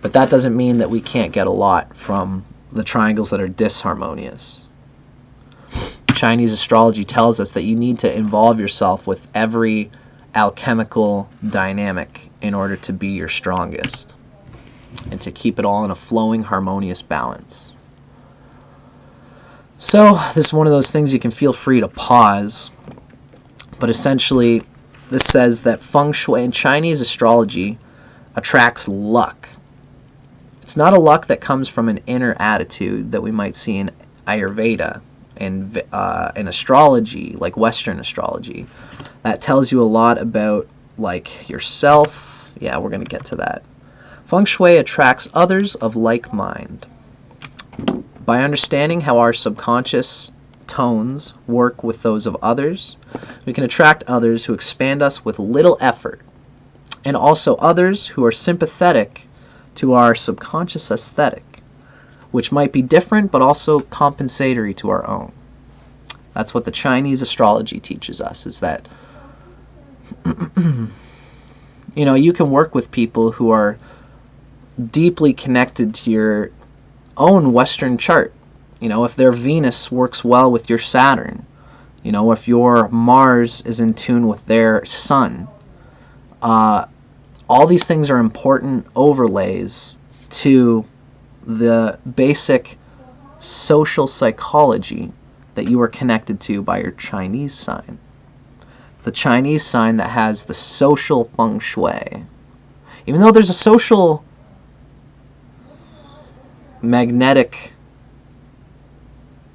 But that doesn't mean that we can't get a lot from the triangles that are disharmonious. Chinese astrology tells us that you need to involve yourself with every alchemical dynamic in order to be your strongest, and to keep it all in a flowing, harmonious balance. So this is one of those things you can feel free to pause, but essentially this says that feng shui in Chinese astrology attracts luck. It's not a luck that comes from an inner attitude that we might see in Ayurveda and in astrology, like Western astrology. That tells you a lot about yourself. Yeah, we're going to get to that. Feng Shui attracts others of like mind. By understanding how our subconscious tones work with those of others, we can attract others who expand us with little effort, and also others who are sympathetic to our subconscious aesthetic, which might be different but also compensatory to our own. That's what the Chinese astrology teaches us, is that you can work with people who are deeply connected to your own Western chart. If their Venus works well with your Saturn, if your Mars is in tune with their Sun, all these things are important overlays to the basic social psychology that you are connected to by your Chinese sign. The Chinese sign that has the social feng shui. Even though there's a social magnetic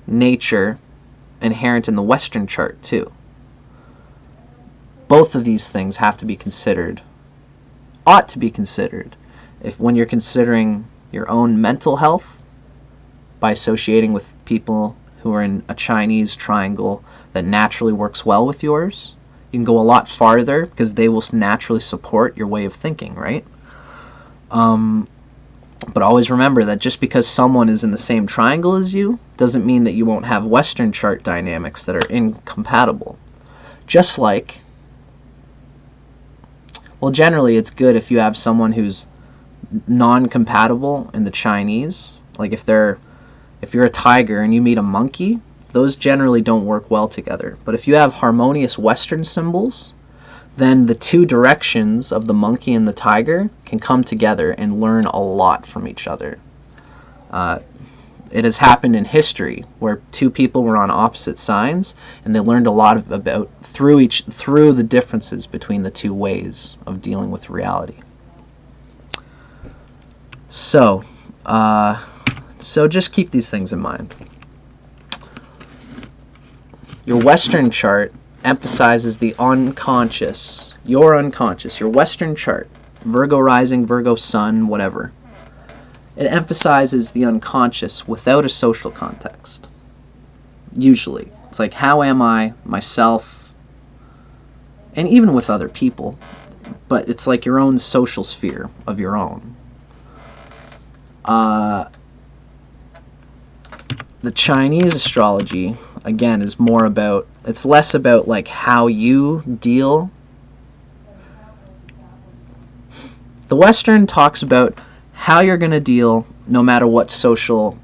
nature inherent in the Western chart too. Both of these things have to be considered, ought to be considered, when you're considering your own mental health by associating with people who are in a Chinese triangle that naturally works well with yours. You can go a lot farther because they will naturally support your way of thinking, right? But always remember that just because someone is in the same triangle as you doesn't mean that you won't have Western chart dynamics that are incompatible. Just like, well, generally it's good if you have someone who's non-compatible in the Chinese. Like if you're a tiger and you meet a monkey, those generally don't work well together. But if you have harmonious Western symbols, then the two directions of the monkey and the tiger can come together and learn a lot from each other. It has happened in history where two people were on opposite signs and they learned a lot about through the differences between the two ways of dealing with reality. So, just keep these things in mind. Your Western chart emphasizes the unconscious, your Western chart, Virgo rising, Virgo sun, whatever. It emphasizes the unconscious without a social context. Usually. It's like, how am I, myself, and even with other people, but it's like your own social sphere of your own. The Chinese astrology, again, is more about, it's less about like how you deal. The Western talks about how you're going to deal no matter what social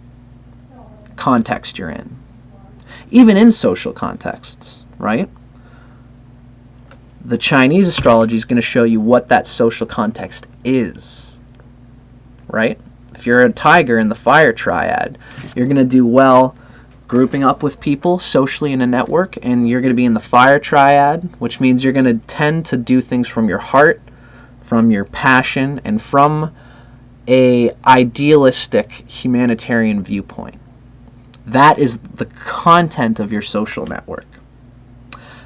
context you're in. Even in social contexts, right? The Chinese astrology is going to show you what that social context is, right? If you're a tiger in the fire triad, you're going to do well grouping up with people socially in a network, and you're going to be in the fire triad, which means you're going to tend to do things from your heart, from your passion, and from a idealistic humanitarian viewpoint. That is the content of your social network.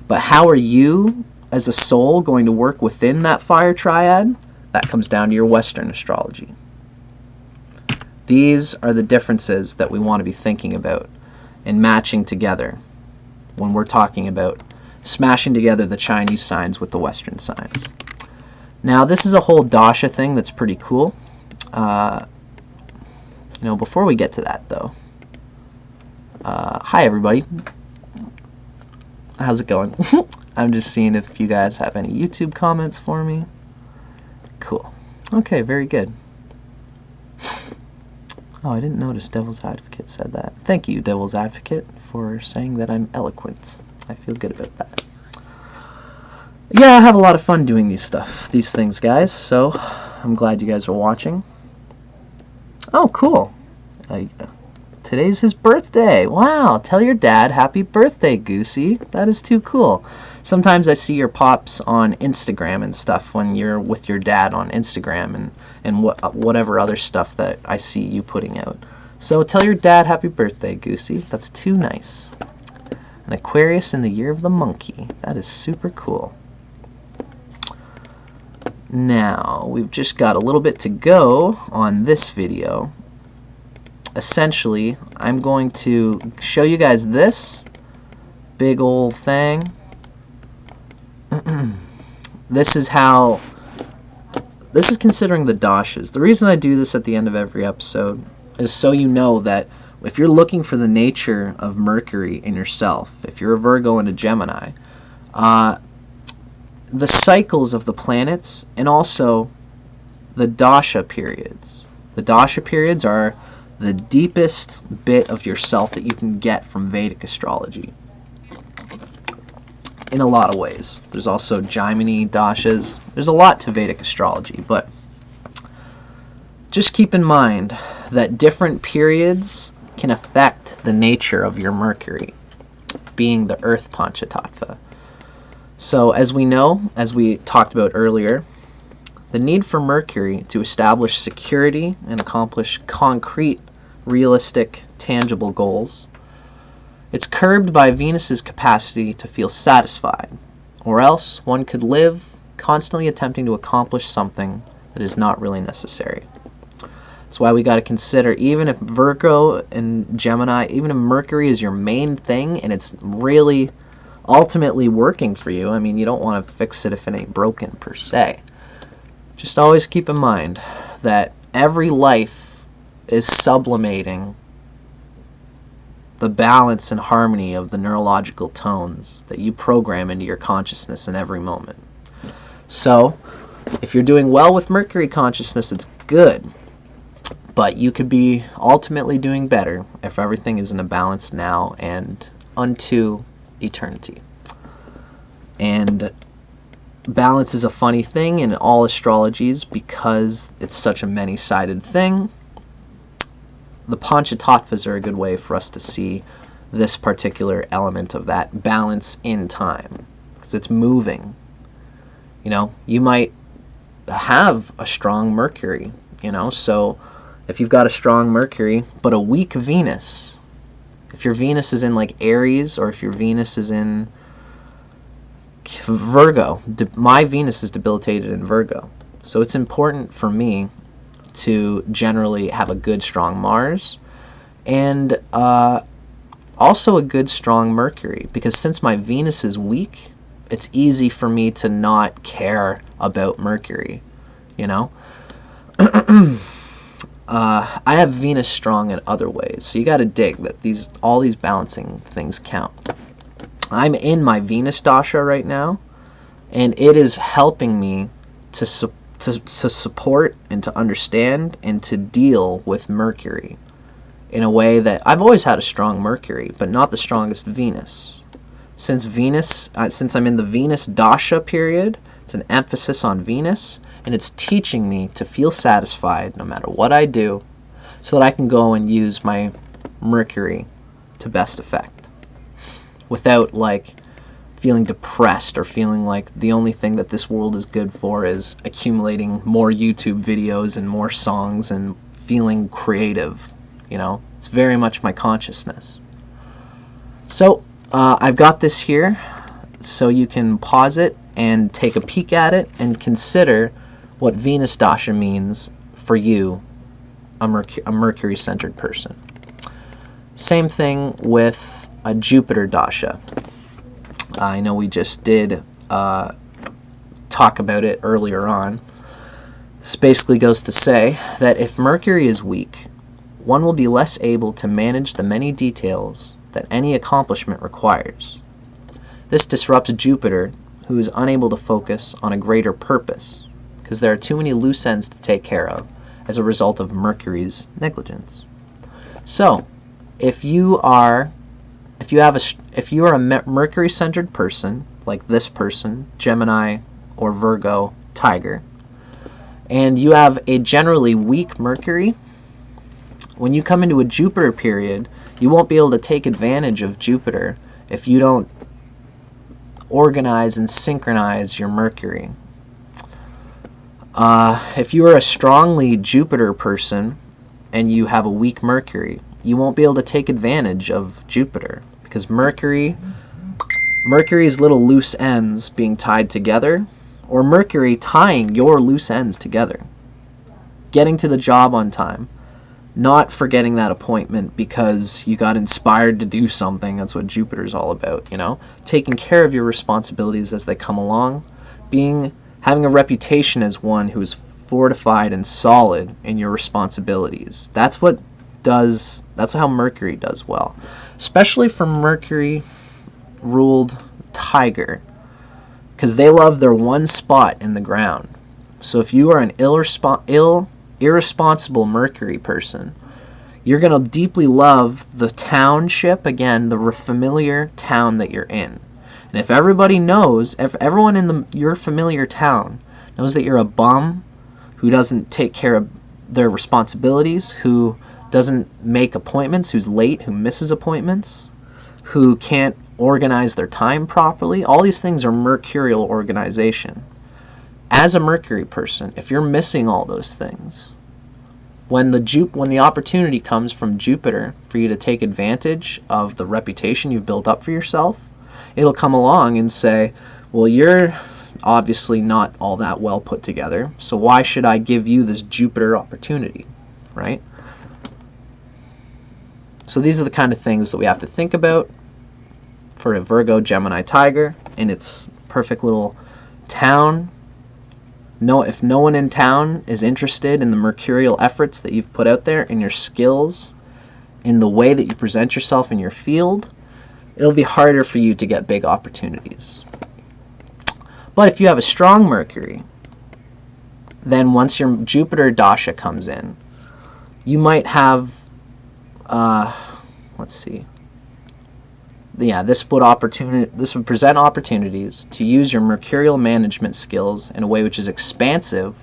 But how are you as a soul going to work within that fire triad? That comes down to your Western astrology. These are the differences that we want to be thinking about and matching together when we're talking about smashing together the Chinese signs with the Western signs. Now, this is a whole dasha thing that's pretty cool. Before we get to that, though, hi everybody. How's it going? I'm just seeing if you guys have any YouTube comments for me. Cool. Okay, very good. Oh, I didn't notice Devil's Advocate said that. Thank you, Devil's Advocate, for saying that I'm eloquent. I feel good about that. Yeah, I have a lot of fun doing these things, guys, so I'm glad you guys are watching. Oh, cool. Today's his birthday. Wow, tell your dad happy birthday, Goosey. That is too cool. Sometimes I see your pops on Instagram and stuff when you're with your dad on Instagram and whatever other stuff that I see you putting out. So tell your dad happy birthday, Goosey. That's too nice. An Aquarius in the year of the monkey. That is super cool. Now, we've just got a little bit to go on this video. Essentially, I'm going to show you guys this big old thing. This is considering the dashas. The reason I do this at the end of every episode is so you know that if you're looking for the nature of Mercury in yourself, if you're a Virgo and a Gemini, the cycles of the planets, and also the dasha periods. The dasha periods are the deepest bit of yourself that you can get from Vedic astrology. In a lot of ways. There's also Gemini dashas. There's a lot to Vedic astrology, but just keep in mind that different periods can affect the nature of your Mercury, being the Earth Pancha Tattva. So as we know, as we talked about earlier, the need for Mercury to establish security and accomplish concrete, realistic, tangible goals, it's curbed by Venus's capacity to feel satisfied, or else one could live constantly attempting to accomplish something that is not really necessary. That's why we got to consider, even if Virgo and Gemini, even if Mercury is your main thing and it's really ultimately working for you, I mean, you don't want to fix it if it ain't broken per se. Just always keep in mind that every life is sublimating the balance and harmony of the neurological tones that you program into your consciousness in every moment. So, if you're doing well with Mercury consciousness, it's good. But you could be ultimately doing better if everything is in a balance now and unto eternity. And balance is a funny thing in all astrologies because it's such a many-sided thing. The Panchatattvas are a good way for us to see this particular element of that balance in time, because it's moving. You know, you might have a strong Mercury you know. So if you've got a strong Mercury but a weak Venus, if your Venus is in like Aries, or if your Venus is in Virgo, my Venus is debilitated in Virgo. So it's important for me to generally have a good strong Mars, and also a good strong Mercury, because since my Venus is weak, it's easy for me to not care about Mercury, you know. I have Venus strong in other ways, so you got to dig that all these balancing things count. I'm in my Venus dasha right now, and it is helping me to support and to understand and to deal with Mercury in a way that I've always had a strong Mercury, but not the strongest Venus. Since I'm in the Venus dasha period, it's an emphasis on Venus, and it's teaching me to feel satisfied no matter what I do, so that I can go and use my Mercury to best effect without like feeling depressed or feeling like the only thing that this world is good for is accumulating more YouTube videos and more songs and feeling creative, you know. It's very much my consciousness. So I've got this here, so you can pause it and take a peek at it and consider what Venus dasha means for you, a Mercury-centered person. Same thing with a Jupiter dasha. I know we just did talk about it earlier on. This basically goes to say that if Mercury is weak, one will be less able to manage the many details that any accomplishment requires. This disrupts Jupiter, who is unable to focus on a greater purpose, because there are too many loose ends to take care of as a result of Mercury's negligence. So, if you are a Mercury-centered person, like this person, Gemini or Virgo, Tiger, and you have a generally weak Mercury, when you come into a Jupiter period, you won't be able to take advantage of Jupiter if you don't organize and synchronize your Mercury. If you are a strongly Jupiter person and you have a weak Mercury, you won't be able to take advantage of Jupiter, because Mercury's little loose ends being tied together, or Mercury tying your loose ends together, getting to the job on time, not forgetting that appointment because you got inspired to do something. That's what Jupiter's all about, you know, taking care of your responsibilities as they come along, having a reputation as one who is fortified and solid in your responsibilities. That's how Mercury does well, especially for Mercury-ruled Tiger, because they love their one spot in the ground. So if you are an irresponsible Mercury person, you're going to deeply love the township, again, the familiar town that you're in. And if everyone in your familiar town knows that you're a bum who doesn't take care of their responsibilities, who doesn't make appointments, who's late, who misses appointments, who can't organize their time properly, all these things are mercurial organization. As a Mercury person, if you're missing all those things, when the opportunity comes from Jupiter for you to take advantage of the reputation you've built up for yourself, it'll come along and say, well, you're obviously not all that well put together, so why should I give you this Jupiter opportunity, right? So these are the kind of things that we have to think about for a Virgo, Gemini, Tiger in its perfect little town. If no one in town is interested in the mercurial efforts that you've put out there, in your skills, in the way that you present yourself in your field, it'll be harder for you to get big opportunities. But if you have a strong Mercury, then once your Jupiter dasha comes in, you might have, this would present opportunities to use your mercurial management skills in a way which is expansive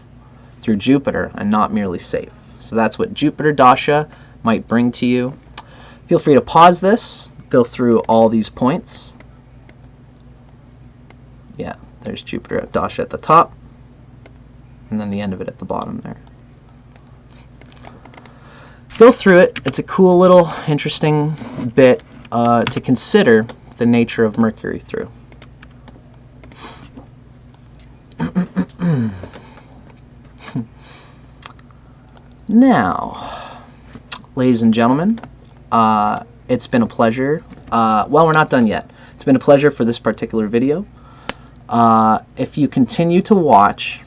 through Jupiter and not merely safe. So that's what Jupiter dasha might bring to you. Feel free to pause this, go through all these points. Yeah, there's Jupiter dasha at the top, and then the end of it at the bottom there. go through it. It's a cool little interesting bit to consider the nature of Mercury through. Now, ladies and gentlemen, it's been a pleasure. Well, we're not done yet. It's been a pleasure for this particular video. If you continue to watch,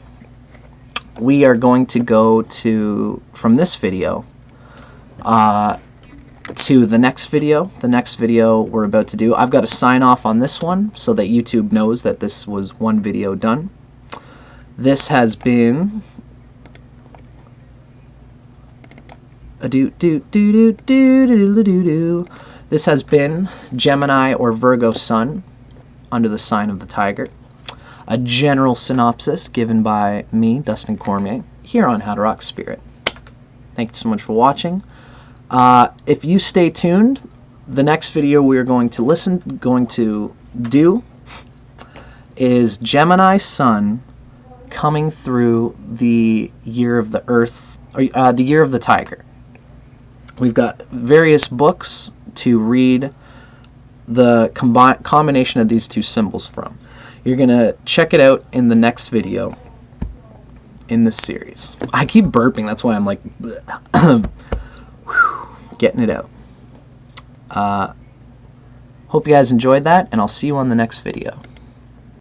we are going to go from this video to the next video. The next video we're about to do, I've got to sign off on this one so that YouTube knows that this was one video done. This has been This has been Gemini or Virgo Sun under the sign of the Tiger. A general synopsis given by me, Dustin Cormier, here on How to Rock Spirit. Thank you so much for watching. If you stay tuned, the next video we are going to do is Gemini Sun coming through the year of the Earth, or the year of the Tiger. We've got various books to read the combination of these two symbols from. You're going to check it out in the next video in this series. I keep burping, that's why I'm like getting it out. Hope you guys enjoyed that, and I'll see you on the next video.